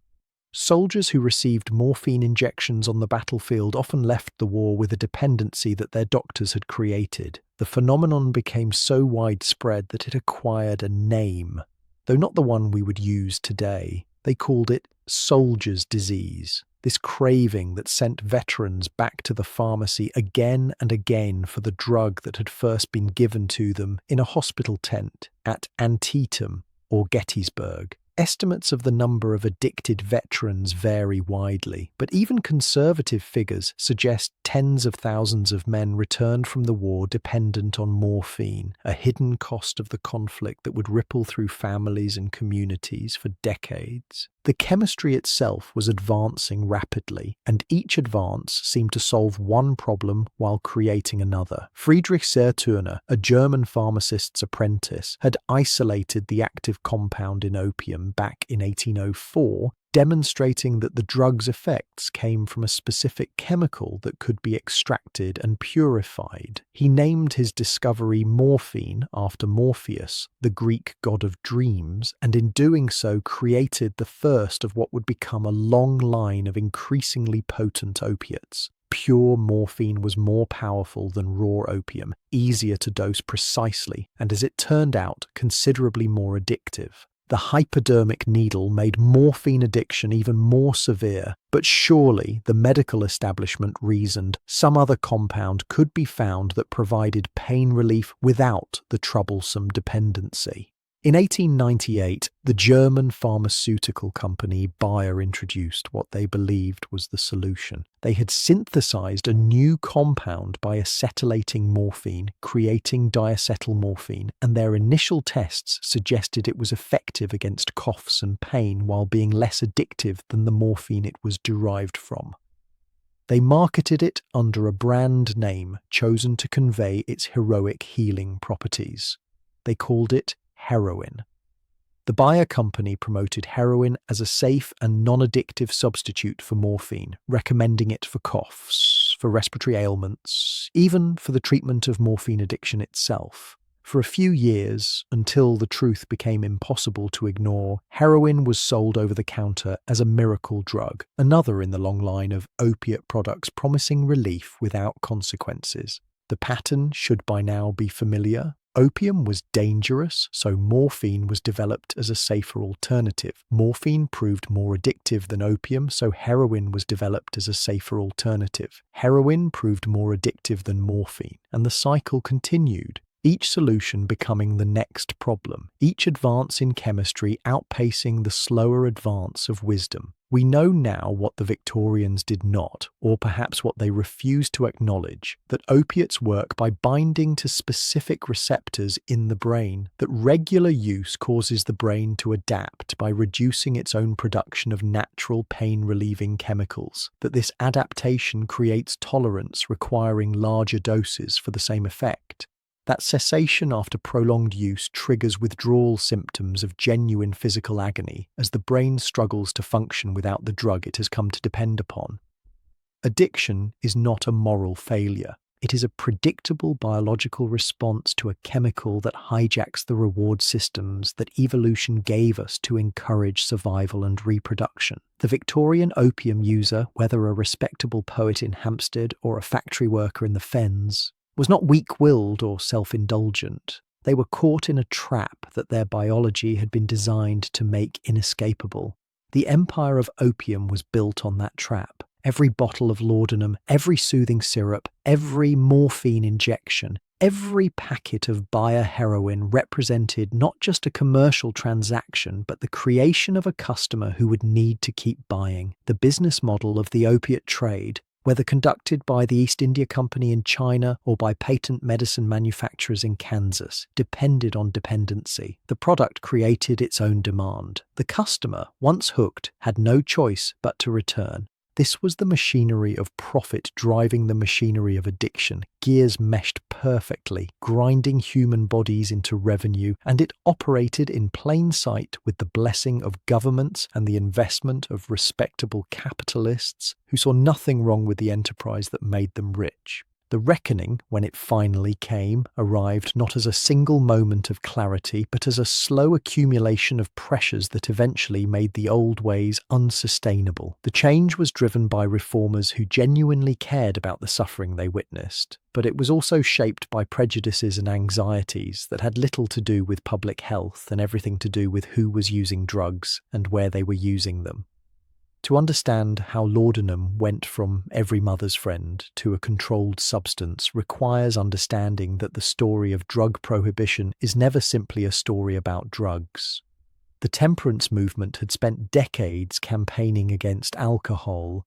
Soldiers who received morphine injections on the battlefield often left the war with a dependency that their doctors had created. The phenomenon became so widespread that it acquired a name, though not the one we would use today. They called it soldier's disease, this craving that sent veterans back to the pharmacy again and again for the drug that had first been given to them in a hospital tent at Antietam or Gettysburg. Estimates of the number of addicted veterans vary widely, but even conservative figures suggest tens of thousands of men returned from the war dependent on morphine, a hidden cost of the conflict that would ripple through families and communities for decades. The chemistry itself was advancing rapidly, and each advance seemed to solve one problem while creating another. Friedrich Serturner, a German pharmacist's apprentice, had isolated the active compound in opium back in 1804, demonstrating that the drug's effects came from a specific chemical that could be extracted and purified. He named his discovery morphine after Morpheus, the Greek god of dreams, and in doing so created the first of what would become a long line of increasingly potent opiates. Pure morphine was more powerful than raw opium, easier to dose precisely, and as it turned out, considerably more addictive. The hypodermic needle made morphine addiction even more severe, but surely the medical establishment reasoned some other compound could be found that provided pain relief without the troublesome dependency. In 1898, the German pharmaceutical company Bayer introduced what they believed was the solution. They had synthesized a new compound by acetylating morphine, creating diacetylmorphine, and their initial tests suggested it was effective against coughs and pain while being less addictive than the morphine it was derived from. They marketed it under a brand name chosen to convey its heroic healing properties. They called it heroin. The Bayer company promoted heroin as a safe and non-addictive substitute for morphine, recommending it for coughs, for respiratory ailments, even for the treatment of morphine addiction itself. For a few years, until the truth became impossible to ignore, heroin was sold over the counter as a miracle drug, another in the long line of opiate products promising relief without consequences. The pattern should by now be familiar. Opium was dangerous, so morphine was developed as a safer alternative. Morphine proved more addictive than opium, so heroin was developed as a safer alternative. Heroin proved more addictive than morphine, and the cycle continued, each solution becoming the next problem, each advance in chemistry outpacing the slower advance of wisdom. We know now what the Victorians did not, or perhaps what they refused to acknowledge, that opiates work by binding to specific receptors in the brain, that regular use causes the brain to adapt by reducing its own production of natural pain-relieving chemicals, that this adaptation creates tolerance requiring larger doses for the same effect. That cessation after prolonged use triggers withdrawal symptoms of genuine physical agony as the brain struggles to function without the drug it has come to depend upon. Addiction is not a moral failure. It is a predictable biological response to a chemical that hijacks the reward systems that evolution gave us to encourage survival and reproduction. The Victorian opium user, whether a respectable poet in Hampstead or a factory worker in the Fens, was not weak-willed or self-indulgent. They were caught in a trap that their biology had been designed to make inescapable. The empire of opium was built on that trap. Every bottle of laudanum, every soothing syrup, every morphine injection, every packet of Bayer heroin represented not just a commercial transaction, but the creation of a customer who would need to keep buying. The business model of the opiate trade Whether conducted by the East India Company in China or by patent medicine manufacturers in Kansas, depended on dependency. The product created its own demand. The customer, once hooked, had no choice but to return. This was the machinery of profit driving the machinery of addiction, gears meshed perfectly, grinding human bodies into revenue, and it operated in plain sight with the blessing of governments and the investment of respectable capitalists who saw nothing wrong with the enterprise that made them rich. The reckoning, when it finally came, arrived not as a single moment of clarity, but as a slow accumulation of pressures that eventually made the old ways unsustainable. The change was driven by reformers who genuinely cared about the suffering they witnessed, but it was also shaped by prejudices and anxieties that had little to do with public health and everything to do with who was using drugs and where they were using them. To understand how laudanum went from every mother's friend to a controlled substance requires understanding that the story of drug prohibition is never simply a story about drugs. The temperance movement had spent decades campaigning against alcohol,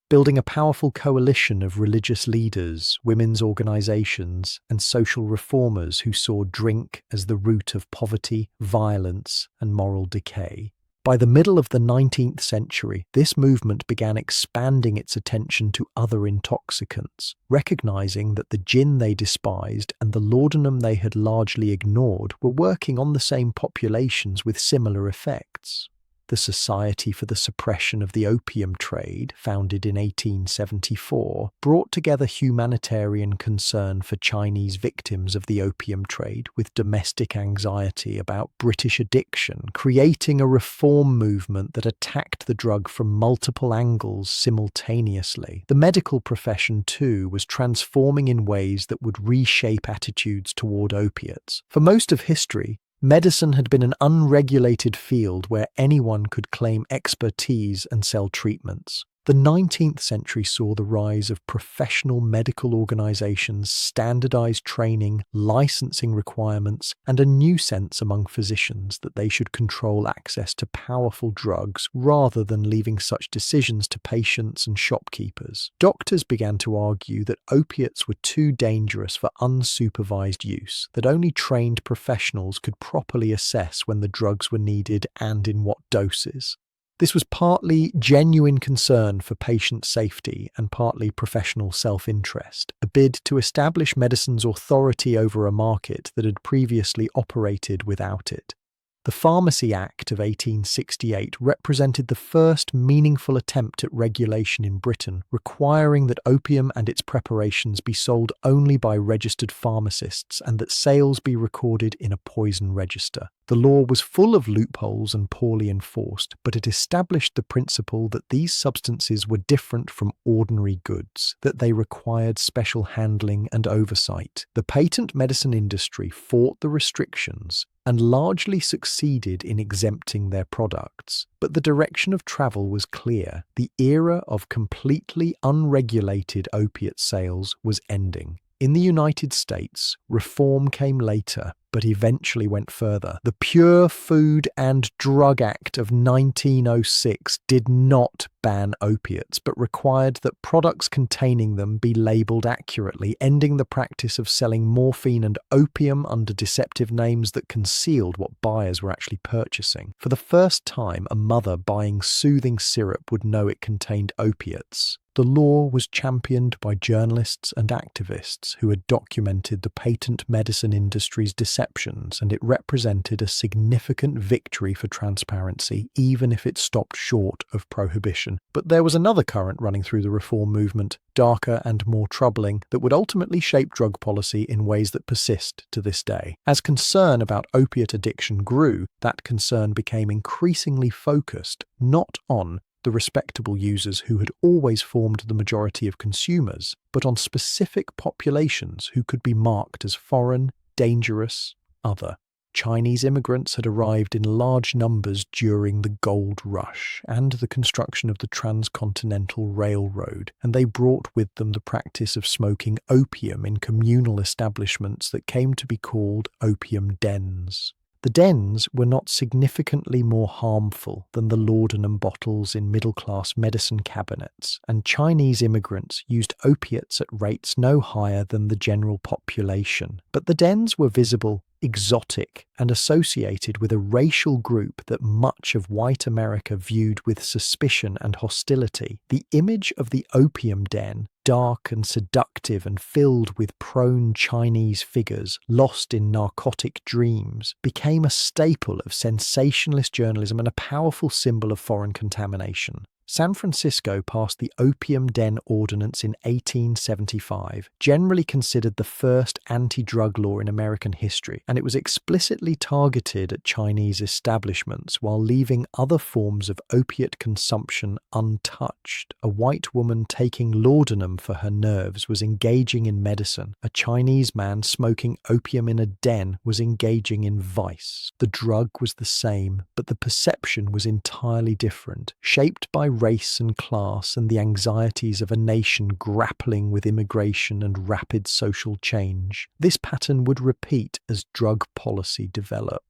building a powerful coalition of religious leaders, women's organizations, and social reformers who saw drink as the root of poverty, violence, and moral decay. By the middle of the 19th century, this movement began expanding its attention to other intoxicants, recognizing that the gin they despised and the laudanum they had largely ignored were working on the same populations with similar effects. The Society for the Suppression of the Opium Trade, founded in 1874, brought together humanitarian concern for Chinese victims of the opium trade with domestic anxiety about British addiction, creating a reform movement that attacked the drug from multiple angles simultaneously. The medical profession, too, was transforming in ways that would reshape attitudes toward opiates. For most of history, medicine had been an unregulated field where anyone could claim expertise and sell treatments. The 19th century saw the rise of professional medical organizations, standardized training, licensing requirements, and a new sense among physicians that they should control access to powerful drugs rather than leaving such decisions to patients and shopkeepers. Doctors began to argue that opiates were too dangerous for unsupervised use, that only trained professionals could properly assess when the drugs were needed and in what doses. This was partly genuine concern for patient safety and partly professional self-interest, a bid to establish medicine's authority over a market that had previously operated without it. The Pharmacy Act of 1868 represented the first meaningful attempt at regulation in Britain, requiring that opium and its preparations be sold only by registered pharmacists and that sales be recorded in a poison register. The law was full of loopholes and poorly enforced, but it established the principle that these substances were different from ordinary goods, that they required special handling and oversight. The patent medicine industry fought the restrictions and largely succeeded in exempting their products. But the direction of travel was clear. The era of completely unregulated opiate sales was ending. In the United States, reform came later, but eventually went further. The Pure Food and Drug Act of 1906 did not ban opiates, but required that products containing them be labeled accurately, ending the practice of selling morphine and opium under deceptive names that concealed what buyers were actually purchasing. For the first time, a mother buying soothing syrup would know it contained opiates. The law was championed by journalists and activists who had documented the patent medicine industry's deceptions, and it represented a significant victory for transparency, even if it stopped short of prohibition. But there was another current running through the reform movement, darker and more troubling, that would ultimately shape drug policy in ways that persist to this day. As concern about opiate addiction grew, that concern became increasingly focused not on the respectable users who had always formed the majority of consumers, but on specific populations who could be marked as foreign, dangerous, other. Chinese immigrants had arrived in large numbers during the Gold Rush and the construction of the Transcontinental Railroad, and they brought with them the practice of smoking opium in communal establishments that came to be called opium dens. The dens were not significantly more harmful than the laudanum bottles in middle-class medicine cabinets, and Chinese immigrants used opiates at rates no higher than the general population. But the dens were visible, exotic, and associated with a racial group that much of white America viewed with suspicion and hostility. The image of the opium den, dark and seductive and filled with prone Chinese figures lost in narcotic dreams, became a staple of sensationalist journalism and a powerful symbol of foreign contamination. San Francisco passed the Opium Den Ordinance in 1875, generally considered the first anti-drug law in American history, and it was explicitly targeted at Chinese establishments while leaving other forms of opiate consumption untouched. A white woman taking laudanum for her nerves was engaging in medicine. A Chinese man smoking opium in a den was engaging in vice. The drug was the same, but the perception was entirely different, shaped by race and class and the anxieties of a nation grappling with immigration and rapid social change. This pattern would repeat as drug policy developed.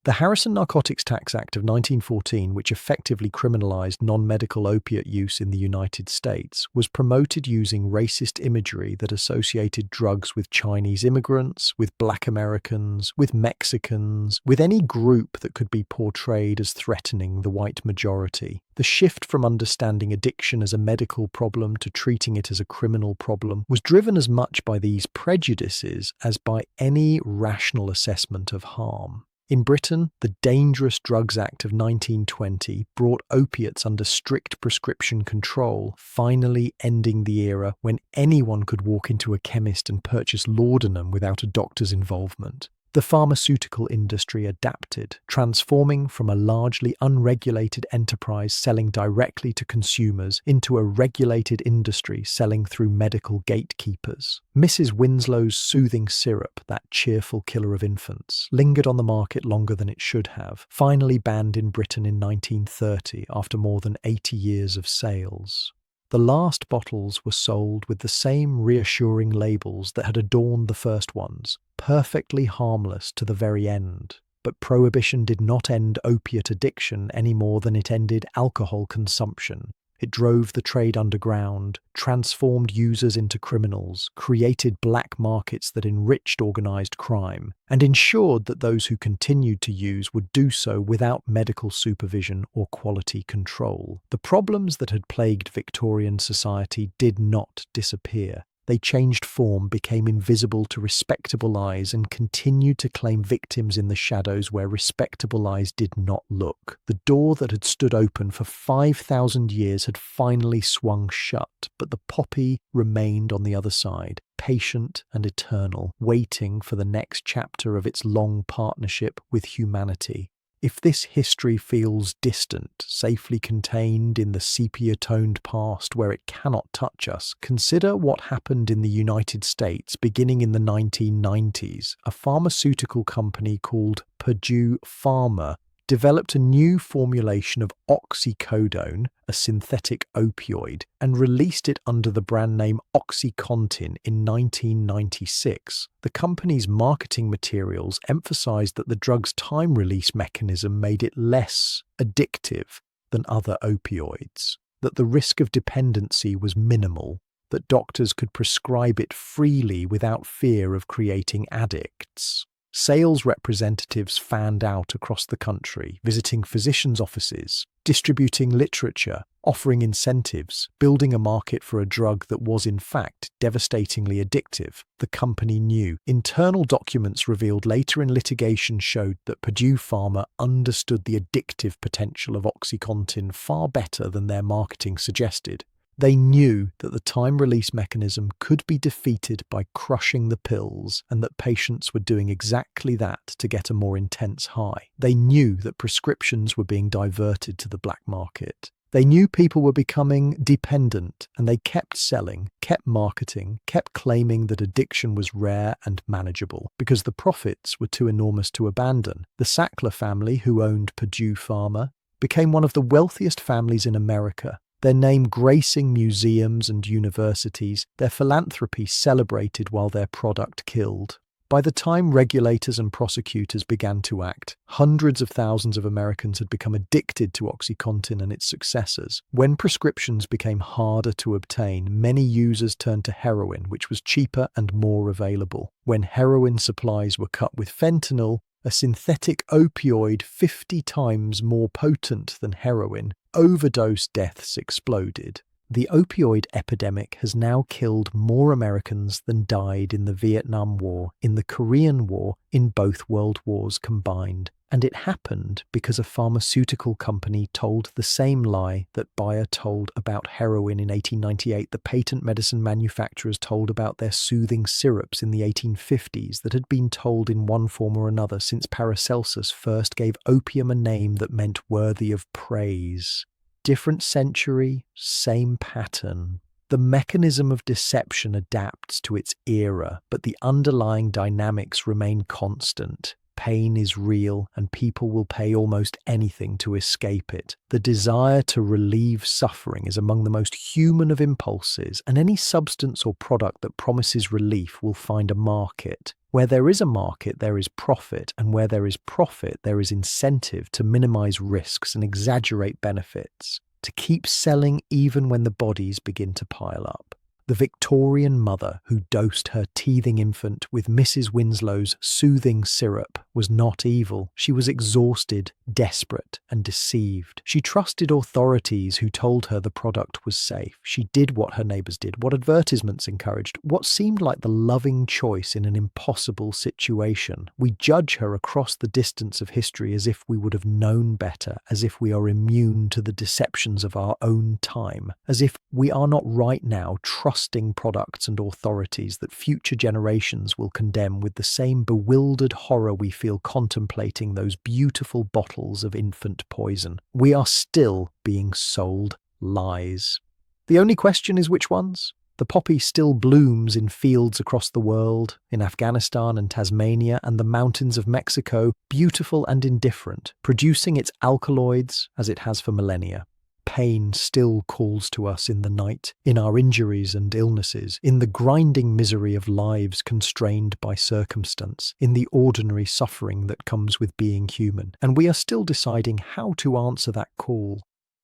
The Harrison Narcotics Tax Act of 1914, which effectively criminalized non-medical opiate use in the United States, was promoted using racist imagery that associated drugs with Chinese immigrants, with Black Americans, with Mexicans, with any group that could be portrayed as threatening the white majority. The shift from understanding addiction as a medical problem to treating it as a criminal problem was driven as much by these prejudices as by any rational assessment of harm. In Britain, the Dangerous Drugs Act of 1920 brought opiates under strict prescription control, finally ending the era when anyone could walk into a chemist and purchase laudanum without a doctor's involvement. The pharmaceutical industry adapted, transforming from a largely unregulated enterprise selling directly to consumers into a regulated industry selling through medical gatekeepers. Mrs. Winslow's soothing syrup, that cheerful killer of infants, lingered on the market longer than it should have, finally banned in Britain in 1930 after more than 80 years of sales. The last bottles were sold with the same reassuring labels that had adorned the first ones, perfectly harmless to the very end. But prohibition did not end opiate addiction any more than it ended alcohol consumption. It drove the trade underground, transformed users into criminals, created black markets that enriched organized crime, and ensured that those who continued to use would do so without medical supervision or quality control. The problems that had plagued Victorian society did not disappear. They changed form, became invisible to respectable eyes, and continued to claim victims in the shadows where respectable eyes did not look. The door that had stood open for 5,000 years had finally swung shut, but the poppy remained on the other side, patient and eternal, waiting for the next chapter of its long partnership with humanity. If this history feels distant, safely contained in the sepia-toned past where it cannot touch us, consider what happened in the United States beginning in the 1990s. A pharmaceutical company called Purdue Pharma developed a new formulation of oxycodone, a synthetic opioid, and released it under the brand name OxyContin in 1996. The company's marketing materials emphasized that the drug's time-release mechanism made it less addictive than other opioids, that the risk of dependency was minimal, that doctors could prescribe it freely without fear of creating addicts. Sales representatives fanned out across the country, visiting physicians' offices, distributing literature, offering incentives, building a market for a drug that was in fact devastatingly addictive. The company knew. Internal documents revealed later in litigation showed that Purdue Pharma understood the addictive potential of OxyContin far better than their marketing suggested. They knew that the time-release mechanism could be defeated by crushing the pills, and that patients were doing exactly that to get a more intense high. They knew that prescriptions were being diverted to the black market. They knew people were becoming dependent, and they kept selling, kept marketing, kept claiming that addiction was rare and manageable, because the profits were too enormous to abandon. The Sackler family, who owned Purdue Pharma, became one of the wealthiest families in America. Their name gracing museums and universities, their philanthropy celebrated while their product killed. By the time regulators and prosecutors began to act, hundreds of thousands of Americans had become addicted to OxyContin and its successors. When prescriptions became harder to obtain, many users turned to heroin, which was cheaper and more available. When heroin supplies were cut with fentanyl, a synthetic opioid 50 times more potent than heroin, overdose deaths exploded. The opioid epidemic has now killed more Americans than died in the Vietnam War, in the Korean War, in both world wars combined. And it happened because a pharmaceutical company told the same lie that Bayer told about heroin in 1898, the patent medicine manufacturers told about their soothing syrups in the 1850s, that had been told in one form or another since Paracelsus first gave opium a name that meant worthy of praise. Different century, same pattern. The mechanism of deception adapts to its era, but the underlying dynamics remain constant. Pain is real, and people will pay almost anything to escape it. The desire to relieve suffering is among the most human of impulses, and any substance or product that promises relief will find a market. Where there is a market, there is profit, and where there is profit, there is incentive to minimize risks and exaggerate benefits, to keep selling even when the bodies begin to pile up. The Victorian mother who dosed her teething infant with Mrs. Winslow's soothing syrup was not evil. She was exhausted, desperate, and deceived. She trusted authorities who told her the product was safe. She did what her neighbors did, what advertisements encouraged, what seemed like the loving choice in an impossible situation. We judge her across the distance of history as if we would have known better, as if we are immune to the deceptions of our own time, as if we are not right now trusting products and authorities that future generations will condemn with the same bewildered horror we feel contemplating those beautiful bottles of infant poison. We are still being sold lies. The only question is which ones? The poppy still blooms in fields across the world, in Afghanistan and Tasmania and the mountains of Mexico, beautiful and indifferent, producing its alkaloids as it has for millennia. Pain still calls to us in the night, in our injuries and illnesses, in the grinding misery of lives constrained by circumstance, in the ordinary suffering that comes with being human. And we are still deciding how to answer that call,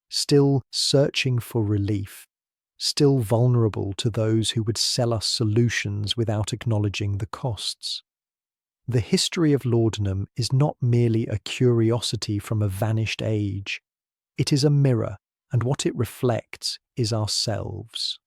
still searching for relief, still vulnerable to those who would sell us solutions without acknowledging the costs. The history of laudanum is not merely a curiosity from a vanished age. It is a mirror, and what it reflects is ourselves.